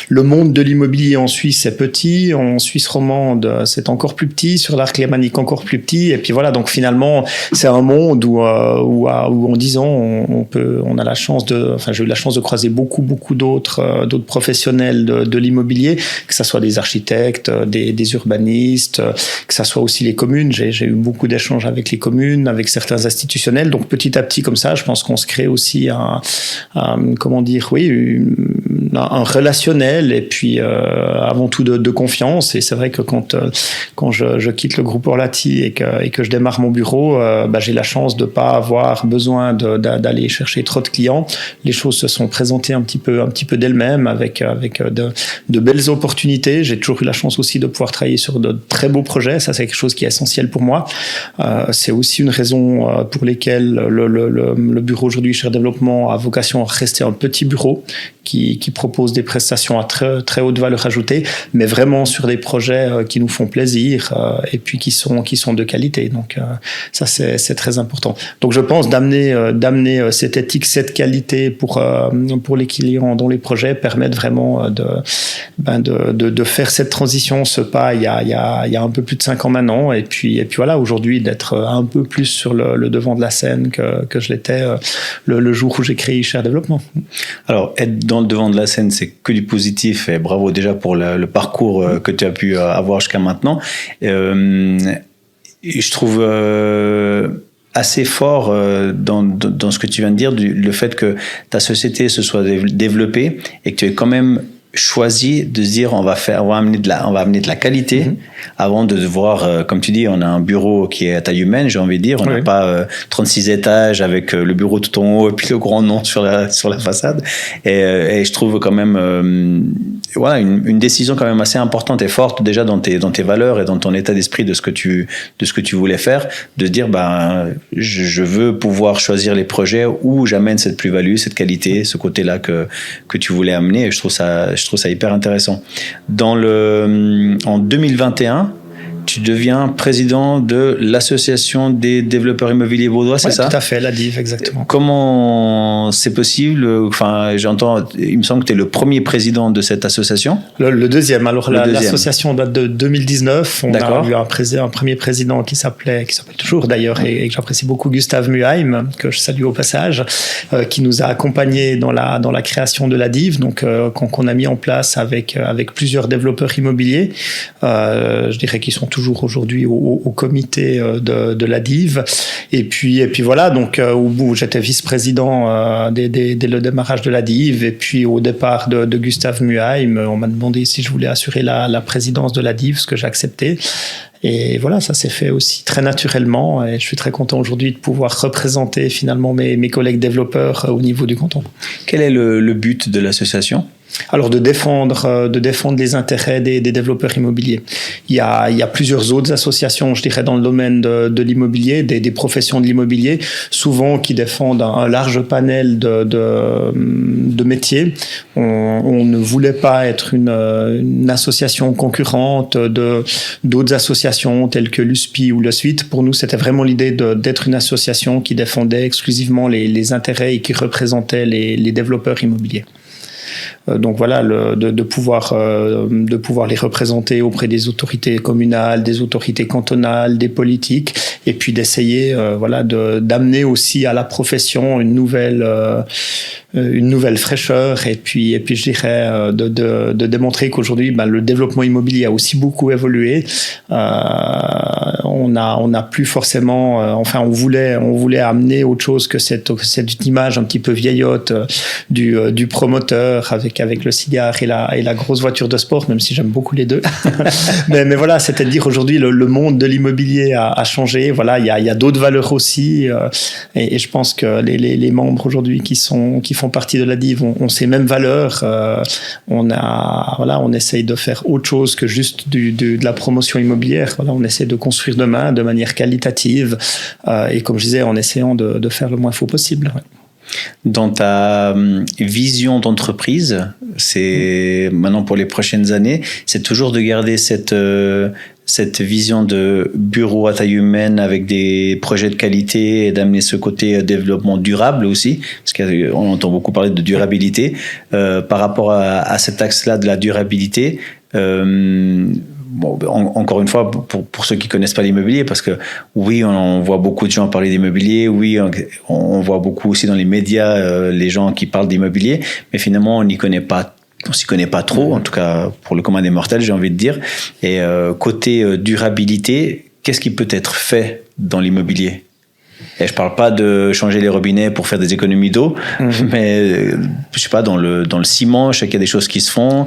Speaker 1: le monde de l'immobilier en Suisse, c'est petit, en Suisse romande, c'est encore plus petit, sur l'arc lémanique encore plus petit, et puis voilà, donc finalement, c'est un monde où en 10 ans, on a la chance j'ai eu la chance de croiser beaucoup d'autres professionnels de l'immobilier, que ça soit des architectes, des urbanistes, que ça soit aussi les communes. J'ai eu beaucoup d'échanges avec les communes, avec certains institutionnels, donc petit à petit comme ça, je pense qu'on se crée aussi un relationnel, et puis avant tout de confiance. Et c'est vrai que quand je quitte le groupe Orlati et que je démarre mon bureau, j'ai la chance de pas avoir besoin d'aller chercher trop de clients. Les choses se sont présentées un petit peu d'elles-mêmes avec de belles opportunités. J'ai toujours eu la chance aussi de pouvoir travailler sur de très beaux projets. Ça, c'est quelque chose qui est essentiel pour moi. C'est aussi une raison pour lesquelles le bureau aujourd'hui Cher Développement a vocation à rester un petit bureau qui propose des prestations à très, très haute valeur ajoutée, mais vraiment sur des projets qui nous font plaisir et puis qui sont de qualité. Donc ça, c'est très important. Donc je pense d'amener cette éthique, cette qualité pour les clients dont les projets permettent vraiment de faire cette transition, ce pas il y a un peu plus de 5 ans maintenant, et puis voilà, aujourd'hui d'être un peu plus sur le devant de la scène que je l'étais le jour où j'ai créé Cher Développement.
Speaker 2: Alors, être dans le devant de la scène, c'est que du positif, et bravo déjà pour le parcours que tu as pu avoir jusqu'à maintenant. Je trouve assez fort dans ce que tu viens de dire, le fait que ta société se soit développée et que tu aies quand même choisi de se dire on va amener de la qualité avant de devoir, comme tu dis, on a un bureau qui est à taille humaine, j'ai envie de dire, on n'a pas 36 étages avec le bureau tout en haut et puis le grand nom sur la façade, et je trouve quand même une décision quand même assez importante et forte déjà dans tes valeurs et dans ton état d'esprit de ce que tu voulais faire, de se dire je veux pouvoir choisir les projets où j'amène cette plus-value, cette qualité, ce côté-là que tu voulais amener, et je trouve ça hyper intéressant. En 2021, tu deviens président de l'association des développeurs immobiliers vaudois, c'est ça?
Speaker 1: Tout à fait, la DIV, exactement.
Speaker 2: Comment c'est possible? Enfin, il me semble que tu es le premier président de cette association.
Speaker 1: Le deuxième. Alors, l'association date de 2019. On a eu un premier président qui s'appelle toujours d'ailleurs, et que j'apprécie beaucoup, Gustave Muheim, que je salue au passage, qui nous a accompagnés dans la création de la DIV, donc qu'on a mis en place avec plusieurs développeurs immobiliers. Je dirais qu'ils sont toujours aujourd'hui au comité de la DIV, et puis voilà, donc au bout j'étais vice-président dès le démarrage de la DIV, et puis au départ de Gustave Muheim, on m'a demandé si je voulais assurer la présidence de la DIV, ce que j'ai accepté. Et voilà, ça s'est fait aussi très naturellement, et je suis très content aujourd'hui de pouvoir représenter finalement mes collègues développeurs au niveau du canton.
Speaker 2: Quel est le but de l'association ?
Speaker 1: Alors de défendre les intérêts des développeurs immobiliers. Il y a plusieurs autres associations, je dirais, dans le domaine de l'immobilier, des professions de l'immobilier, souvent qui défendent un large panel de métiers. On ne voulait pas être une association concurrente d'autres associations telles que l'USPI ou le SUIT. Pour nous, c'était vraiment l'idée d'être une association qui défendait exclusivement les intérêts et qui représentait les développeurs immobiliers. Donc voilà, de pouvoir les représenter auprès des autorités communales, des autorités cantonales, des politiques, et puis d'essayer d'amener aussi à la profession une nouvelle fraîcheur, et puis je dirais de démontrer qu'aujourd'hui le développement immobilier a aussi beaucoup évolué. On n'a plus forcément, on voulait amener autre chose que cette image un petit peu vieillotte du promoteur avec le cigare et la grosse voiture de sport, même si j'aime beaucoup les deux. mais voilà, c'est-à-dire aujourd'hui le monde de l'immobilier a changé. Voilà, il y a d'autres valeurs aussi, et je pense que les membres aujourd'hui qui font partie de la DIV ont ces mêmes valeurs. On essaye de faire autre chose que juste de la promotion immobilière. Voilà, on essaie de construire demain de manière qualitative, et comme je disais, en essayant de faire le moins faux possible. Ouais.
Speaker 2: Dans ta vision d'entreprise, c'est maintenant pour les prochaines années, c'est toujours de garder cette vision de bureau à taille humaine avec des projets de qualité et d'amener ce côté développement durable aussi, parce qu'on entend beaucoup parler de durabilité. Par rapport à cet axe-là de la durabilité, bon, encore une fois, pour ceux qui connaissent pas l'immobilier, parce que oui, on voit beaucoup de gens parler d'immobilier, oui, on voit beaucoup aussi dans les médias les gens qui parlent d'immobilier, mais finalement, on s'y connaît pas trop, en tout cas pour le commun des mortels, j'ai envie de dire. Et côté durabilité, qu'est-ce qui peut être fait dans l'immobilier ? Et je parle pas de changer les robinets pour faire des économies d'eau, mais je sais pas, dans le ciment, je sais qu'il y a des choses qui se font.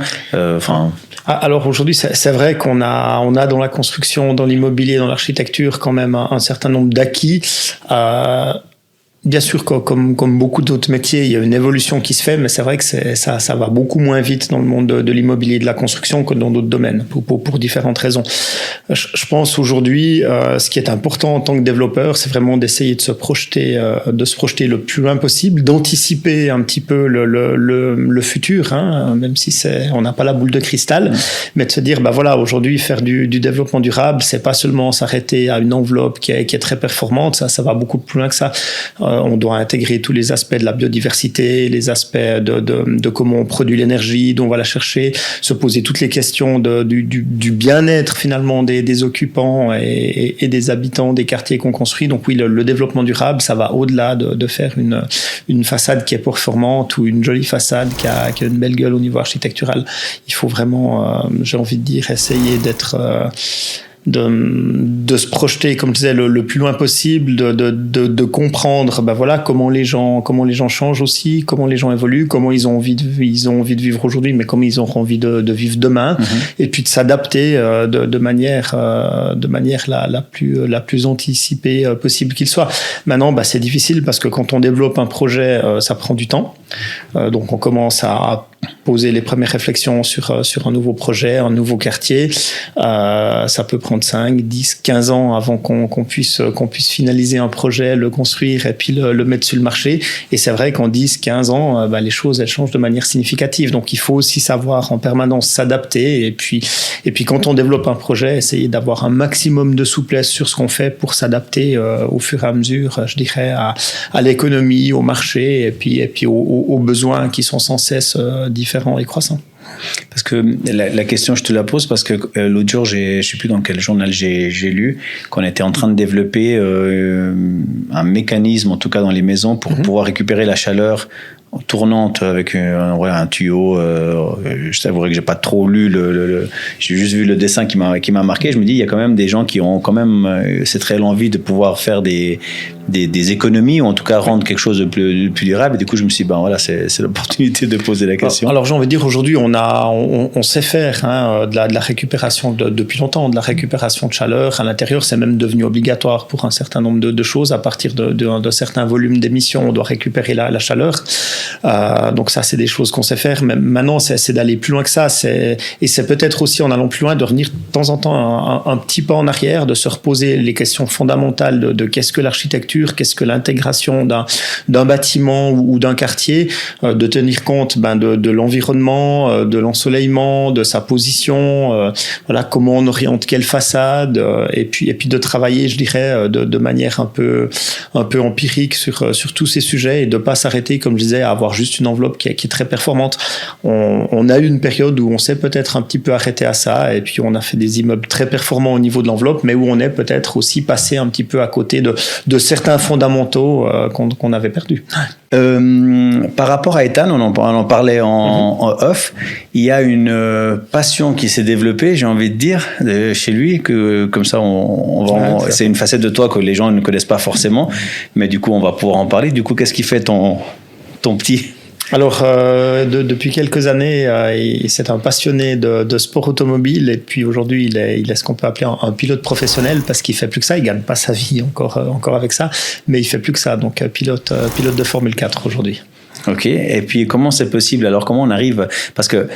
Speaker 1: Alors aujourd'hui, c'est vrai qu'on a dans la construction, dans l'immobilier, dans l'architecture, quand même un certain nombre d'acquis. Bien sûr, comme beaucoup d'autres métiers, il y a une évolution qui se fait, mais c'est vrai que ça va beaucoup moins vite dans le monde de l'immobilier et de la construction que dans d'autres domaines, pour différentes raisons. Je pense aujourd'hui, ce qui est important en tant que développeur, c'est vraiment d'essayer de se projeter le plus loin possible, d'anticiper un petit peu le futur, hein, même si on n'a pas la boule de cristal, mais de se dire, aujourd'hui, faire du développement durable, c'est pas seulement s'arrêter à une enveloppe qui est très performante, ça va beaucoup plus loin que ça. On doit intégrer tous les aspects de la biodiversité, les aspects de comment on produit l'énergie, d'où on va la chercher, se poser toutes les questions du bien-être finalement des occupants et des habitants des quartiers qu'on construit. Donc oui, le développement durable, ça va au-delà de faire une façade qui est performante ou une jolie façade qui a une belle gueule au niveau architectural. Il faut vraiment, j'ai envie de dire, essayer de se projeter, comme je disais, le plus loin possible, de comprendre comment les gens changent aussi, comment les gens évoluent, comment ils ont envie de vivre aujourd'hui, mais comment ils auront envie de vivre demain, et puis de s'adapter de manière la plus anticipée possible qu'il soit. Maintenant, c'est difficile parce que quand on développe un projet, ça prend du temps. Donc on commence à poser les premières réflexions sur un nouveau projet, un nouveau quartier. Ça peut prendre 5, 10, 15 ans avant qu'on puisse finaliser un projet, le construire et puis le mettre sur le marché. Et c'est vrai qu'en 10, 15 ans, les choses, elles changent de manière significative. Donc il faut aussi savoir en permanence s'adapter. Et puis quand on développe un projet, essayer d'avoir un maximum de souplesse sur ce qu'on fait pour s'adapter au fur et à mesure, je dirais, à l'économie, au marché et puis aux besoins qui sont sans cesse différents et croissants.
Speaker 2: Parce que la question, je te la pose parce que l'autre jour, je ne sais plus dans quel journal j'ai lu, qu'on était en train de développer un mécanisme, en tout cas dans les maisons, pour pouvoir récupérer la chaleur tournante avec un tuyau. Je t'avouerai que j'ai pas trop lu j'ai juste vu le dessin qui m'a marqué. Je me dis, il y a quand même des gens qui ont quand même cette réelle envie de pouvoir faire des économies, ou en tout cas rendre quelque chose de plus durable. Et du coup, je me suis dit, c'est l'opportunité de poser la question.
Speaker 1: Alors, j'ai envie de dire, aujourd'hui, on sait faire de la récupération depuis longtemps, de la récupération de chaleur à l'intérieur. C'est même devenu obligatoire pour un certain nombre de choses. À partir de certains volumes d'émissions, on doit récupérer la chaleur. Donc ça, c'est des choses qu'on sait faire. Mais maintenant, c'est d'aller plus loin que ça. Et c'est peut-être aussi, en allant plus loin, de revenir de temps en temps un petit pas en arrière, de se reposer les questions fondamentales de qu'est-ce que l'architecture, qu'est-ce que l'intégration d'un bâtiment ou d'un quartier, de tenir compte de l'environnement, de l'ensoleillement, de sa position, voilà, comment on oriente quelle façade, et puis de travailler, je dirais, de manière un peu empirique sur tous ces sujets, et de pas s'arrêter, comme je disais, à avoir juste une enveloppe qui est très performante. On a eu une période où on s'est peut-être un petit peu arrêté à ça, et puis on a fait des immeubles très performants au niveau de l'enveloppe, mais où on est peut-être aussi passé un petit peu à côté de certains fondamentaux qu'on avait perdus.
Speaker 2: Par rapport à Ethan, on en parlait en off, il y a une passion qui s'est développée, j'ai envie de dire, chez lui, que comme ça, c'est une facette de toi que les gens ne connaissent pas forcément, mais du coup, on va pouvoir en parler. Du coup, qu'est-ce qui fait ton petit?
Speaker 1: Alors, depuis quelques années, c'est un passionné de sport automobile, et puis aujourd'hui, il est ce qu'on peut appeler un pilote professionnel, parce qu'il fait plus que ça. Il gagne pas sa vie encore avec ça, mais il fait plus que ça. Donc, pilote de Formule 4 aujourd'hui.
Speaker 2: Ok. Et puis, comment c'est possible? Alors, comment on arrive? Parce que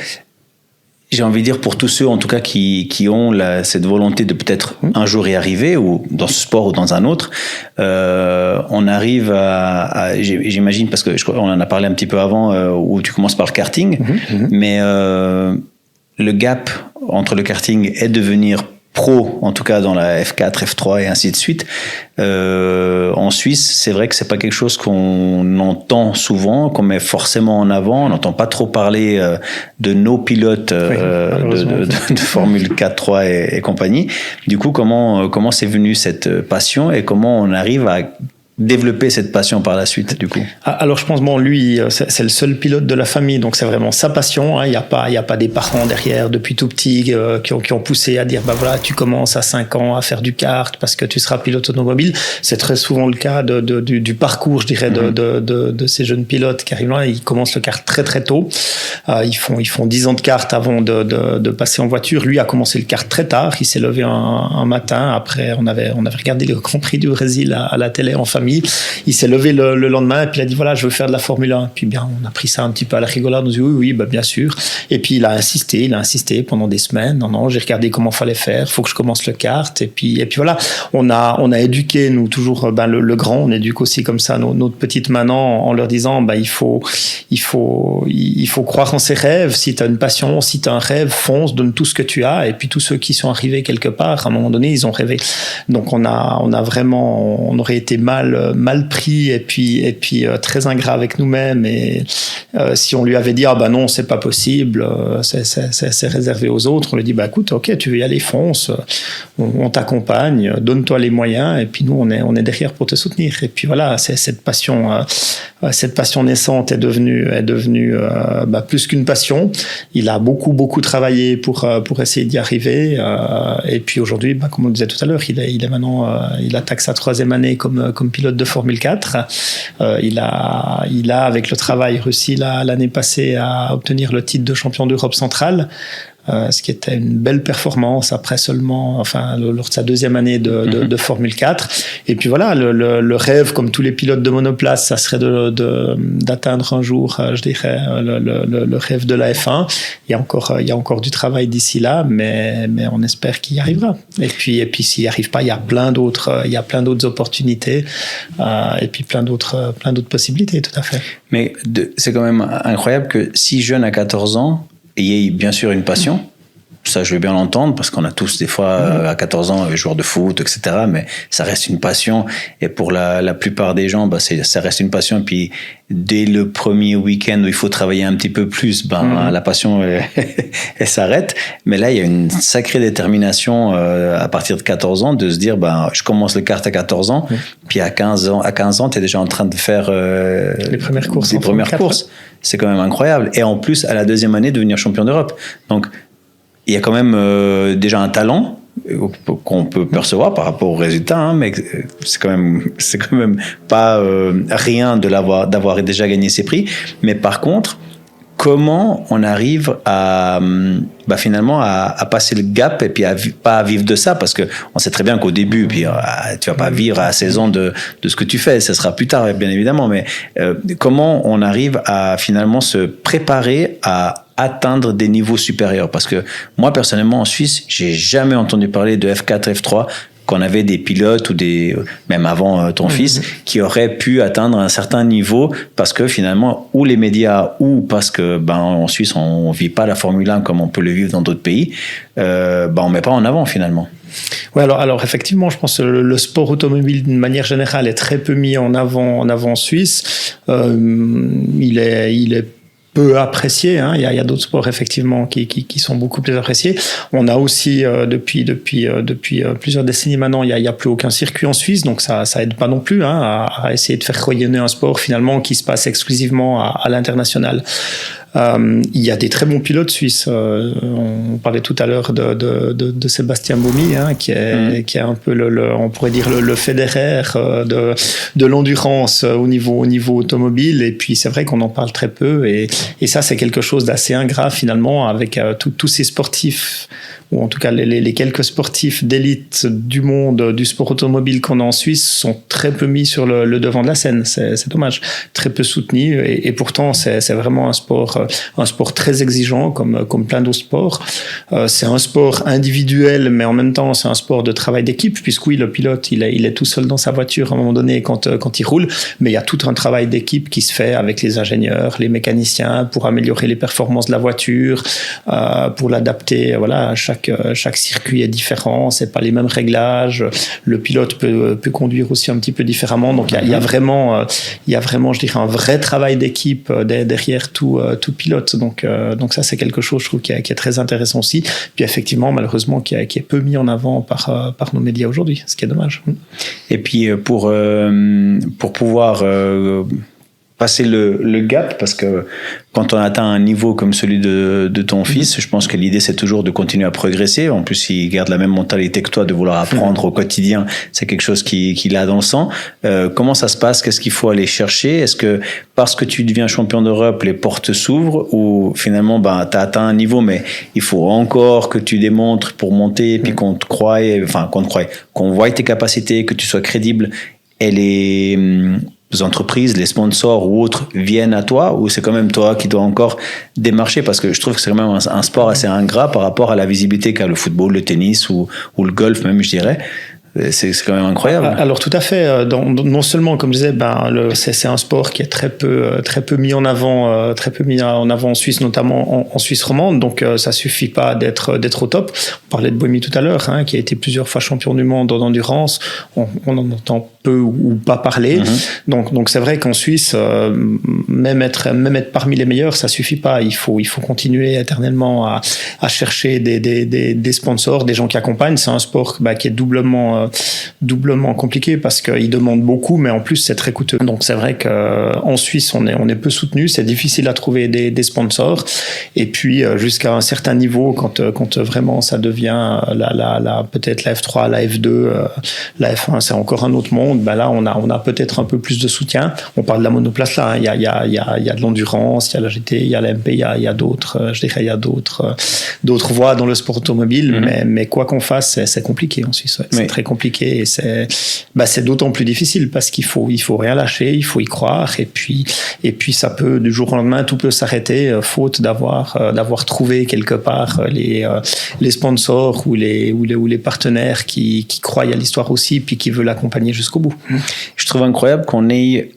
Speaker 2: j'ai envie de dire, pour tous ceux, en tout cas, qui ont cette volonté de peut-être un jour y arriver, ou dans ce sport ou dans un autre, on arrive j'imagine, parce que on en a parlé un petit peu avant, où tu commences par le karting, mais le gap entre le karting et devenir pro, en tout cas dans la F4, F3 et ainsi de suite. En Suisse, c'est vrai que c'est pas quelque chose qu'on entend souvent, qu'on met forcément en avant. On n'entend pas trop parler de nos pilotes de Formule 4, 3 et compagnie. Du coup, comment c'est venu cette passion, et comment on arrive à développer cette passion par la suite, du coup?
Speaker 1: Alors, je pense, lui, c'est le seul pilote de la famille, donc c'est vraiment sa passion. Il n'y a pas des parents derrière depuis tout petit qui ont poussé à dire, voilà, tu commences à 5 ans à faire du kart parce que tu seras pilote automobile. C'est très souvent le cas du parcours, je dirais, de ces jeunes pilotes qui arrivent là. Ils commencent le kart très très tôt. Ils font 10 ans de kart avant de passer en voiture. Lui a commencé le kart très tard. Il s'est levé un matin. Après, on avait regardé le Grand Prix du Brésil à la télé en famille. Il s'est levé le lendemain, et puis il a dit, voilà, je veux faire de la Formule 1. Puis bien, on a pris ça un petit peu à la rigolade. On a dit, oui, bien sûr. Et puis il a insisté pendant des semaines. Non, j'ai regardé comment fallait faire. Faut que je commence le kart. Et puis voilà, on a éduqué, nous, toujours, le grand. On éduque aussi comme ça notre petite Manon, en leur disant, il faut croire en ses rêves. Si tu as une passion, si tu as un rêve, fonce, donne tout ce que tu as. Et puis tous ceux qui sont arrivés quelque part, à un moment donné, ils ont rêvé. Donc on a vraiment, on aurait été mal pris, et puis très ingrat avec nous-mêmes, et si on lui avait dit, non, c'est pas possible, c'est réservé aux autres, on lui dit, écoute, ok, tu veux y aller, fonce, on t'accompagne, donne-toi les moyens, et puis nous, on est derrière pour te soutenir. Et puis voilà, cette passion naissante est devenue plus qu'une passion. Il a beaucoup travaillé pour essayer d'y arriver, et puis aujourd'hui, comme on le disait tout à l'heure, il est maintenant, il attaque sa 3e année comme pilote de Formule 4. Il a, avec le travail, réussi l'année passée à obtenir le titre de champion d'Europe centrale. Ce qui était une belle performance après lors de sa 2e année de Formule 4. Et puis voilà, le rêve, comme tous les pilotes de monoplace, ça serait d'atteindre un jour, je dirais, le rêve de la F1. Il y a encore du travail d'ici là, mais on espère qu'il y arrivera. Et puis s'il n'y arrive pas, il y a plein d'autres opportunités, et puis plein d'autres possibilités, tout à fait.
Speaker 2: Mais c'est quand même incroyable que si jeune à 14 ans, ayez bien sûr une passion, ça je veux bien l'entendre, parce qu'on a tous des fois à 14 ans joueurs de foot, etc., mais ça reste une passion, et pour la plupart des gens, ça reste une passion, et puis dès le premier week-end où il faut travailler un petit peu plus, la passion elle s'arrête. Mais là il y a une sacrée détermination à partir de 14 ans de se dire, je commence le kart à 14 ans, puis à 15 ans tu es déjà en train de faire
Speaker 1: les premières courses.
Speaker 2: C'est quand même incroyable. Et en plus, à la 2e année, devenir champion d'Europe. Donc, il y a quand même déjà un talent qu'on peut percevoir par rapport aux résultats, mais c'est quand même pas rien d'avoir déjà gagné ces prix. Mais par contre, comment on arrive à finalement à passer le gap et puis pas à vivre de ça, parce que on sait très bien qu'au début, puis tu vas pas vivre à 16 ans de ce que tu fais, ça sera plus tard bien évidemment, mais comment on arrive à finalement se préparer à atteindre des niveaux supérieurs? Parce que moi personnellement en Suisse, j'ai jamais entendu parler de F4, F3, qu'on avait des pilotes ou même avant ton fils, qui auraient pu atteindre un certain niveau, parce que finalement, ou les médias, ou parce que en Suisse, on vit pas la Formule 1 comme on peut le vivre dans d'autres pays, on met pas en avant finalement.
Speaker 1: Ouais, alors effectivement, je pense que le sport automobile d'une manière générale est très peu mis en avant en Suisse. Il est peu apprécié, hein. Il y a d'autres sports effectivement qui sont beaucoup plus appréciés. On a aussi depuis plusieurs décennies maintenant, il y a plus aucun circuit en Suisse, donc ça aide pas non plus, hein, à essayer de faire rayonner un sport finalement qui se passe exclusivement à l'international. Il y a des très bons pilotes suisses. On parlait tout à l'heure de Sébastien Buemi, hein, qui est un peu on pourrait dire le Federer de l'endurance au niveau automobile. Et puis c'est vrai qu'on en parle très peu. Et ça, c'est quelque chose d'assez ingrat finalement, avec tous ces sportifs, ou en tout cas les quelques sportifs d'élite du monde du sport automobile qu'on a en Suisse, sont très peu mis sur le devant de la scène. C'est dommage, très peu soutenus. Et pourtant, c'est vraiment un sport très exigeant, comme plein d'autres sports. C'est un sport individuel, mais en même temps, c'est un sport de travail d'équipe, puisque oui, le pilote, il est tout seul dans sa voiture à un moment donné quand il roule, mais il y a tout un travail d'équipe qui se fait avec les ingénieurs, les mécaniciens, pour améliorer les performances de la voiture, pour l'adapter. Voilà, chaque circuit est différent, c'est pas les mêmes réglages. Le pilote peut conduire aussi un petit peu différemment. Donc il y a vraiment, je dirais, un vrai travail d'équipe derrière tout pilote. Donc ça, c'est quelque chose, je trouve, qui est très intéressant aussi. Puis effectivement, malheureusement, qui est peu mis en avant par nos médias aujourd'hui, ce qui est dommage.
Speaker 2: Et puis pour pouvoir passer le gap, parce que quand on atteint un niveau comme celui de ton fils, je pense que l'idée, c'est toujours de continuer à progresser. En plus, il garde la même mentalité que toi, de vouloir apprendre au quotidien. C'est quelque chose qu'il a dans le sang. Comment ça se passe? Qu'est-ce qu'il faut aller chercher? Est-ce que parce que tu deviens champion d'Europe, les portes s'ouvrent, ou finalement, tu as atteint un niveau, mais il faut encore que tu démontres pour monter, puis qu'on voie tes capacités, que tu sois crédible, et les entreprises, les sponsors ou autres viennent à toi, ou c'est quand même toi qui dois encore démarcher? Parce que je trouve que c'est quand même un sport assez ingrat par rapport à la visibilité qu'a le football, le tennis ou le golf même, je dirais. C'est quand même incroyable.
Speaker 1: Alors tout à fait. Non seulement, comme je disais, c'est un sport qui est très peu mis en avant, en Suisse, notamment en Suisse romande. Donc ça suffit pas d'être au top. On parlait de Buemi tout à l'heure, hein, qui a été plusieurs fois champion du monde d'endurance. On en entend peu ou pas parler. Donc c'est vrai qu'en Suisse, même être parmi les meilleurs, ça suffit pas. Il faut continuer éternellement à chercher des sponsors, des gens qui accompagnent. C'est un sport qui est doublement compliqué, parce qu'il demande beaucoup, mais en plus c'est très coûteux. Donc c'est vrai qu'en Suisse on est peu soutenu, c'est difficile à trouver des sponsors. Et puis jusqu'à un certain niveau, quand vraiment ça devient peut-être la F3, la F2, la F1, c'est encore un autre monde. Là on a peut-être un peu plus de soutien. On parle de la monoplace là, hein. Il y a de l'endurance, il y a la GT, il y a la MP, il y a d'autres, je dirais, il y a d'autres voies dans le sport automobile. Mais quoi qu'on fasse, c'est compliqué en Suisse. Ouais. C'est très compliqué, et c'est d'autant plus difficile parce qu'il faut rien lâcher, il faut y croire, et puis ça peut, du jour au lendemain, tout peut s'arrêter, faute d'avoir trouvé quelque part les sponsors ou les partenaires qui croient à l'histoire aussi, puis qui veulent l'accompagner jusqu'au bout.
Speaker 2: Je trouve incroyable qu'on ait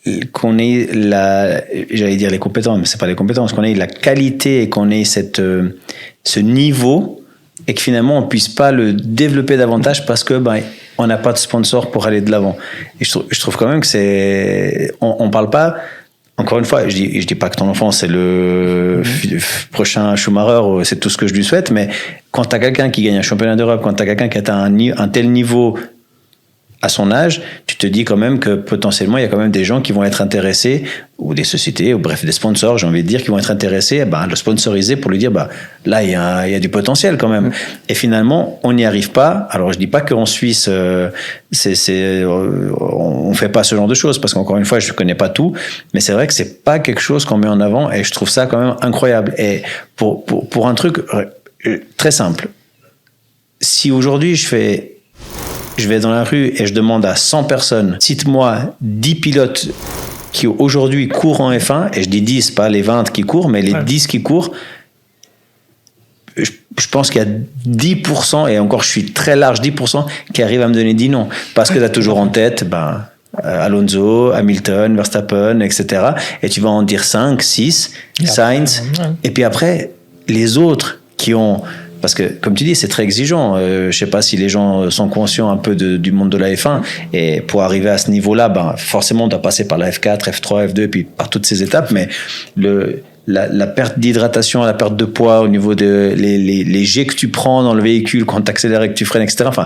Speaker 2: j'allais dire les compétences, mais c'est pas les compétences, qu'on ait la qualité et qu'on ait ce niveau, et que finalement on puisse pas le développer davantage parce que on n'a pas de sponsor pour aller de l'avant. Et je trouve quand même que on parle pas, encore une fois, je dis pas que ton enfant c'est le prochain Schumacher, c'est tout ce que je lui souhaite, mais quand tu as quelqu'un qui gagne un championnat d'Europe, quand tu as quelqu'un qui atteint un tel niveau à son âge, tu te dis quand même que potentiellement il y a quand même des gens qui vont être intéressés, ou des sociétés, ou bref des sponsors, j'ai envie de dire, qui vont être intéressés à le sponsoriser pour lui dire là il y a du potentiel quand même. Et finalement on n'y arrive pas. Alors je dis pas qu'en Suisse on fait pas ce genre de choses, parce qu'encore une fois je connais pas tout, mais c'est vrai que c'est pas quelque chose qu'on met en avant, et je trouve ça quand même incroyable. Et pour un truc très simple, si aujourd'hui je vais dans la rue et je demande à 100 personnes, cite-moi 10 pilotes qui aujourd'hui courent en F1, et je dis 10, pas les 20 qui courent, mais les 10 qui courent, je pense qu'il y a 10%, et encore je suis très large, 10% qui arrivent à me donner 10 noms, parce que tu as toujours en tête Alonso, Hamilton, Verstappen, etc. Et tu vas en dire 5, 6, Sainz, et puis après, les autres qui ont... Parce que, comme tu dis, c'est très exigeant. Je ne sais pas si les gens sont conscients un peu du monde de la F1. Et pour arriver à ce niveau-là, forcément, on doit passer par la F4, F3, F2, et puis par toutes ces étapes. Mais la perte d'hydratation, la perte de poids au niveau de les jets que tu prends dans le véhicule quand tu accélères et que tu freines, etc. Enfin,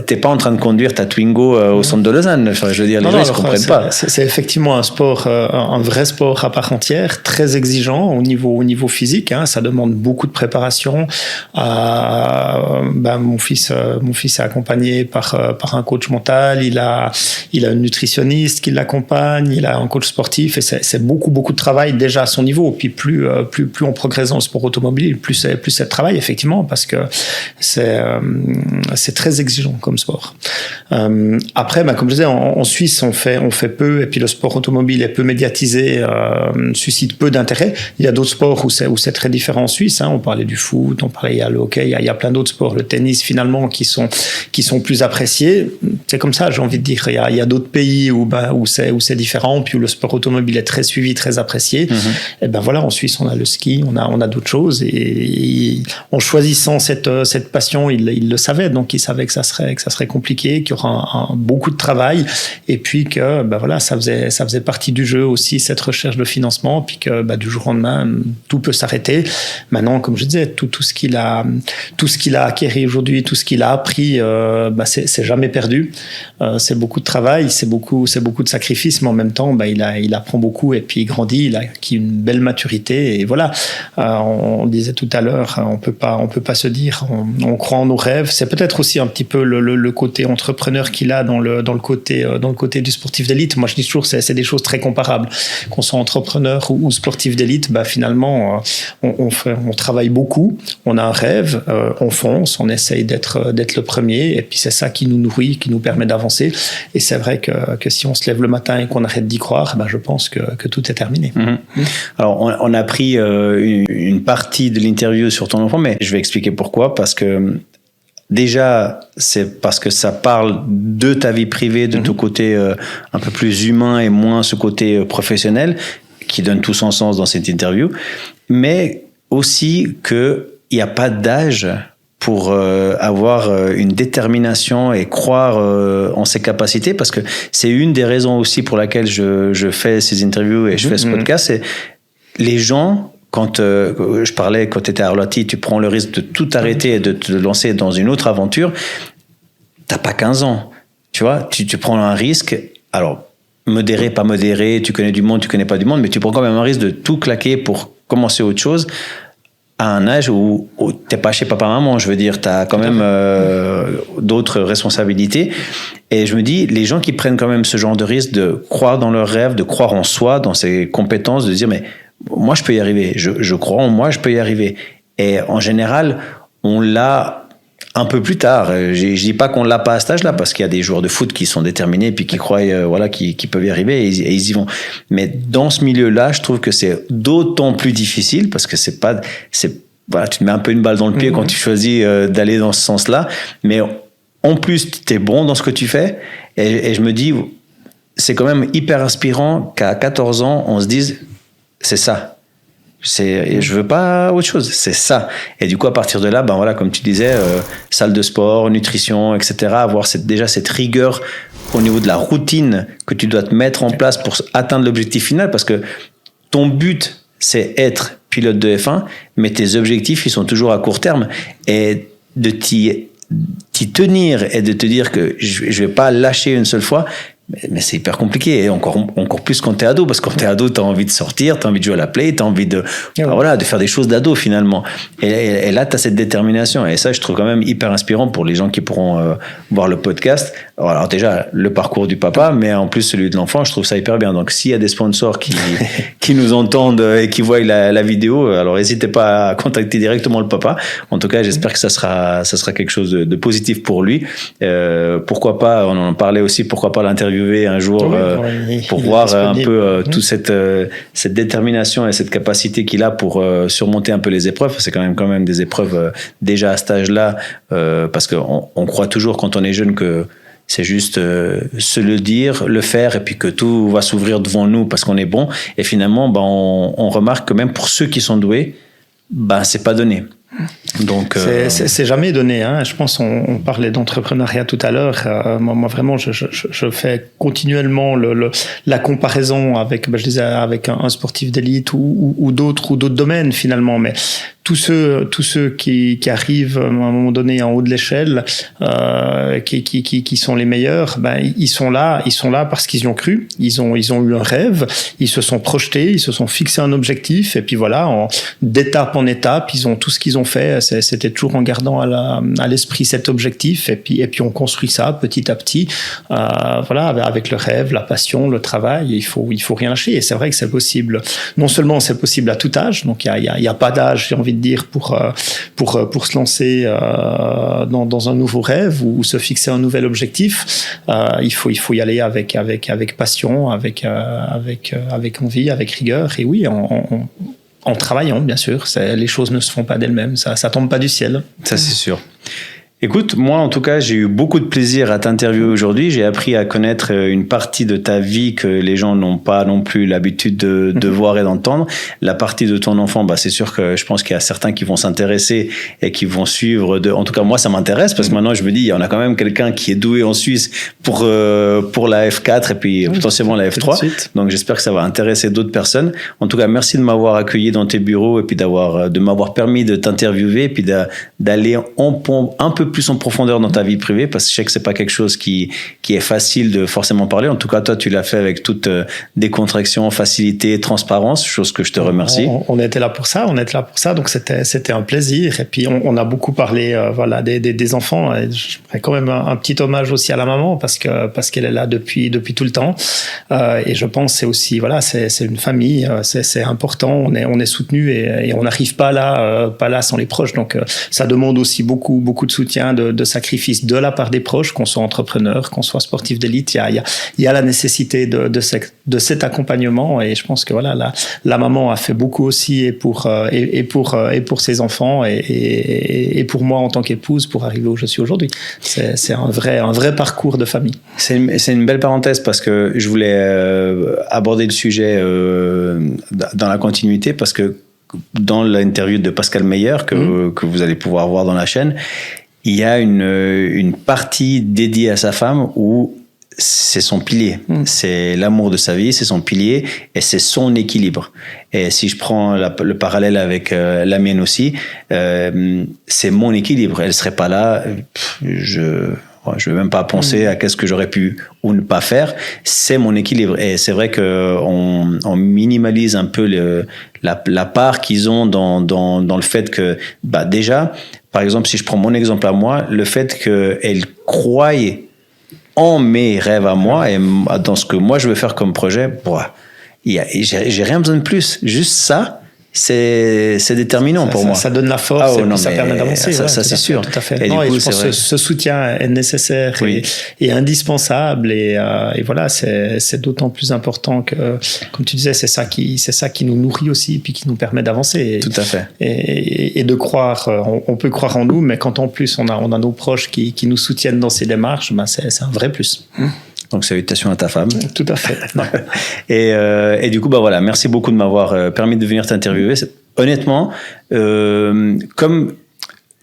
Speaker 2: t'es pas en train de conduire ta Twingo au centre de Lausanne. Enfin, je veux dire, les gens ne se comprennent pas.
Speaker 1: C'est effectivement un sport, un vrai sport à part entière, très exigeant au niveau physique. Ça demande beaucoup de préparation. Mon fils est accompagné par un coach mental. Il a un nutritionniste qui l'accompagne. Il a un coach sportif, et c'est beaucoup de travail déjà à son niveau. Puis plus on progresse dans le sport automobile, plus c'est de travail, effectivement, parce que c'est très exigeant comme sport. Après, comme je disais, en Suisse, on fait peu, et puis le sport automobile est peu médiatisé, suscite peu d'intérêt. Il y a d'autres sports où c'est très différent en Suisse. On parlait du foot, on parlait le hockey, il y a plein d'autres sports, le tennis finalement, qui sont plus appréciés. C'est comme ça, j'ai envie de dire. Il y a d'autres pays où c'est différent, puis où le sport automobile est très suivi, très apprécié. Et voilà, en Suisse, on a le ski, on a d'autres choses, et en choisissant cette passion, il le savait, donc il savait que ça serait compliqué, qu'il y aura beaucoup de travail, et puis que ça faisait partie du jeu aussi, cette recherche de financement, puis que du jour au lendemain tout peut s'arrêter. Maintenant, comme je disais, tout ce qu'il a acquis aujourd'hui, tout ce qu'il a appris, c'est jamais perdu. C'est beaucoup de travail, c'est beaucoup de sacrifices, mais en même temps il apprend beaucoup, et puis il grandit, il a acquis une belle maturité, et voilà. On disait tout à l'heure, on peut pas se dire on croit en nos rêves. C'est peut-être aussi un petit peu le côté entrepreneur qu'il a dans le côté du sportif d'élite. Moi je dis toujours, c'est des choses très comparables, qu'on soit entrepreneur ou sportif d'élite. Finalement on travaille beaucoup, on a un rêve, on fonce, on essaye d'être le premier, et puis c'est ça qui nous nourrit, qui nous permet d'avancer. Et c'est vrai que si on se lève le matin et qu'on arrête d'y croire, je pense que tout est terminé.
Speaker 2: Alors on a pris une partie de l'interview sur ton enfant, mais je vais expliquer pourquoi. Parce que déjà, c'est parce que ça parle de ta vie privée, de ton côté un peu plus humain, et moins ce côté professionnel, qui donne tout son sens dans cette interview. Mais aussi qu'il n'y a pas d'âge pour avoir une détermination et croire en ses capacités, parce que c'est une des raisons aussi pour laquelle je fais ces interviews et je fais ce podcast. C'est les gens... Quand je parlais, quand tu étais à Arlotti, tu prends le risque de tout arrêter et de te lancer dans une autre aventure. T'as pas 15 ans, tu vois. Tu prends un risque. Alors, modéré, pas modéré, tu connais du monde, tu connais pas du monde, mais tu prends quand même un risque de tout claquer pour commencer autre chose à un âge où t'es pas chez papa-maman. Je veux dire, t'as quand même d'autres responsabilités. Et je me dis, les gens qui prennent quand même ce genre de risque de croire dans leurs rêves, de croire en soi, dans ses compétences, de dire, mais moi, je peux y arriver. Je crois en moi, je peux y arriver. Et en général, on l'a un peu plus tard. Je dis pas qu'on l'a pas à cet âge-là, parce qu'il y a des joueurs de foot qui sont déterminés, puis qui croient, qui peuvent y arriver, et ils y vont. Mais dans ce milieu-là, je trouve que c'est d'autant plus difficile, parce que tu te mets un peu une balle dans le pied quand tu choisis d'aller dans ce sens-là. Mais en plus, tu es bon dans ce que tu fais. Et je me dis, c'est quand même hyper inspirant qu'à 14 ans, on se dise, c'est ça. Je veux pas autre chose, c'est ça. Et du coup, à partir de là, comme tu disais, salle de sport, nutrition, etc., avoir déjà cette rigueur au niveau de la routine que tu dois te mettre en place pour atteindre l'objectif final, parce que ton but, c'est être pilote de F1, mais tes objectifs, ils sont toujours à court terme. Et de t'y t'y tenir et de te dire que je vais pas lâcher une seule fois, mais c'est hyper compliqué, et encore plus quand t'es ado, parce que quand t'es ado, t'as envie de sortir, t'as envie de jouer à la play, t'as envie de faire des choses d'ado finalement. Et là, t'as cette détermination, et ça, je trouve quand même hyper inspirant pour les gens qui pourront voir le podcast. Alors déjà, le parcours du papa, mais en plus celui de l'enfant, je trouve ça hyper bien. Donc s'il y a des sponsors qui nous entendent et qui voient la vidéo, alors n'hésitez pas à contacter directement le papa. En tout cas, j'espère que ça sera quelque chose de positif pour lui. Pourquoi pas, on en parlait aussi, pourquoi pas l'interviewer un jour pour voir un peu toute cette détermination et cette capacité qu'il a pour surmonter un peu les épreuves. C'est quand même des épreuves déjà à cet âge-là, parce qu'on croit toujours quand on est jeune que c'est juste se le dire, le faire, et puis que tout va s'ouvrir devant nous parce qu'on est bon. Et finalement, on remarque que même pour ceux qui sont doués, c'est pas donné. Donc,
Speaker 1: c'est jamais donné, hein. Je pense on parlait d'entrepreneuriat tout à l'heure. Moi vraiment, je fais continuellement la comparaison avec, je disais, avec un sportif d'élite ou d'autres domaines finalement. Mais tous ceux qui arrivent à un moment donné en haut de l'échelle, qui sont les meilleurs, ils sont là parce qu'ils y ont cru. Ils ont eu un rêve, ils se sont projetés, ils se sont fixés un objectif, et puis voilà, d'étape en étape, ils ont tout ce qu'ils ont fait. C'était toujours en gardant à l'esprit cet objectif, et puis on construit ça petit à petit. Voilà, avec le rêve, la passion, le travail. Il faut rien lâcher. Et c'est vrai que c'est possible. Non seulement c'est possible à tout âge, donc il y a pas d'âge, j'ai envie de dire, pour se lancer dans un nouveau rêve ou se fixer un nouvel objectif. Il faut y aller avec passion, avec envie, avec rigueur, et oui, en travaillant, bien sûr. Les choses ne se font pas d'elles-mêmes, ça tombe pas du ciel.
Speaker 2: Ça, c'est sûr. Écoute, moi, en tout cas, j'ai eu beaucoup de plaisir à t'interviewer aujourd'hui. J'ai appris à connaître une partie de ta vie que les gens n'ont pas non plus l'habitude de voir et d'entendre. La partie de ton enfant, c'est sûr que je pense qu'il y a certains qui vont s'intéresser et qui vont suivre. En tout cas, moi, ça m'intéresse parce que maintenant, je me dis, il y en a quand même quelqu'un qui est doué en Suisse pour la F4 et puis potentiellement la F3. Donc, j'espère que ça va intéresser d'autres personnes. En tout cas, merci de m'avoir accueilli dans tes bureaux et puis de m'avoir permis de t'interviewer et puis d'aller un peu plus en profondeur dans ta vie privée, parce que je sais que c'est pas quelque chose qui est facile de forcément parler. En tout cas, toi, tu l'as fait avec toute décontraction, facilité, transparence, chose que je te remercie.
Speaker 1: On était là pour ça, donc c'était un plaisir. Et puis on a beaucoup parlé des enfants. Et je ferai quand même un petit hommage aussi à la maman, parce qu'elle est là depuis tout le temps. Et je pense c'est aussi c'est une famille, c'est important. On est soutenu et on n'arrive pas là sans les proches. Donc ça demande aussi beaucoup de soutien, de sacrifice de la part des proches, qu'on soit entrepreneur, qu'on soit sportif d'élite. Il y a la nécessité de cet accompagnement, et je pense que la maman a fait beaucoup aussi, et pour ses enfants et pour moi en tant qu'épouse, pour arriver où je suis aujourd'hui. C'est un vrai parcours de famille.
Speaker 2: C'est une belle parenthèse, parce que je voulais aborder le sujet dans la continuité, parce que dans l'interview de Pascal Meyer que vous allez pouvoir voir dans la chaîne, il y a une partie dédiée à sa femme où c'est son pilier. C'est l'amour de sa vie, c'est son pilier et c'est son équilibre. Et si je prends le parallèle avec la mienne aussi, c'est mon équilibre. Elle serait pas là, je vais même pas penser à qu'est-ce que j'aurais pu ou ne pas faire. C'est mon équilibre. Et c'est vrai que on minimalise un peu la part qu'ils ont dans le fait que, déjà, par exemple, si je prends mon exemple à moi, le fait qu'elle croie en mes rêves à moi et dans ce que moi je veux faire comme projet, j'ai rien besoin de plus. Juste ça, c'est déterminant pour moi.
Speaker 1: Ça donne la force et puis ça permet d'avancer.
Speaker 2: Ça c'est sûr.
Speaker 1: Tout à fait. Et du coup, je pense que ce soutien est nécessaire et indispensable. Et voilà, c'est d'autant plus important que, comme tu disais, c'est ça qui nous nourrit aussi, puis qui nous permet d'avancer.
Speaker 2: Tout à fait.
Speaker 1: Et de croire, on peut croire en nous, mais quand en plus on a nos proches qui nous soutiennent dans ces démarches, c'est un vrai plus.
Speaker 2: Donc, salutations à ta femme.
Speaker 1: Tout à fait.
Speaker 2: Et du coup, merci beaucoup de m'avoir permis de venir t'interviewer. Honnêtement, comme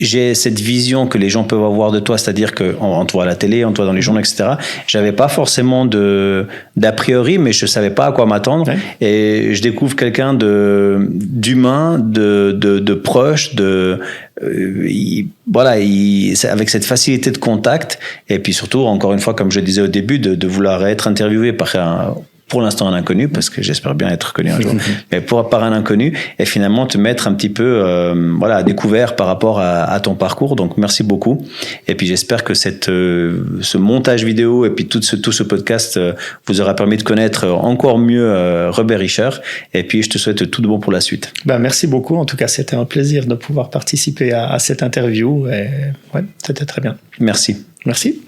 Speaker 2: j'ai cette vision que les gens peuvent avoir de toi, c'est-à-dire qu'on te voit à la télé, on te voit dans les journaux, etc. J'avais pas forcément d'a priori, mais je savais pas à quoi m'attendre. Ouais. Et je découvre quelqu'un d'humain, de proche, avec cette facilité de contact. Et puis surtout, encore une fois, comme je disais au début, de vouloir être interviewé par pour l'instant un inconnu, parce que j'espère bien être connu un jour, mais par un inconnu, et finalement te mettre un petit peu à découvert par rapport à ton parcours. Donc merci beaucoup. Et puis j'espère que ce montage vidéo et puis tout ce podcast vous aura permis de connaître encore mieux Robert Richer. Et puis je te souhaite tout de bon pour la suite.
Speaker 1: Merci beaucoup. En tout cas, c'était un plaisir de pouvoir participer à cette interview. Et ouais, c'était très bien.
Speaker 2: Merci.
Speaker 1: Merci.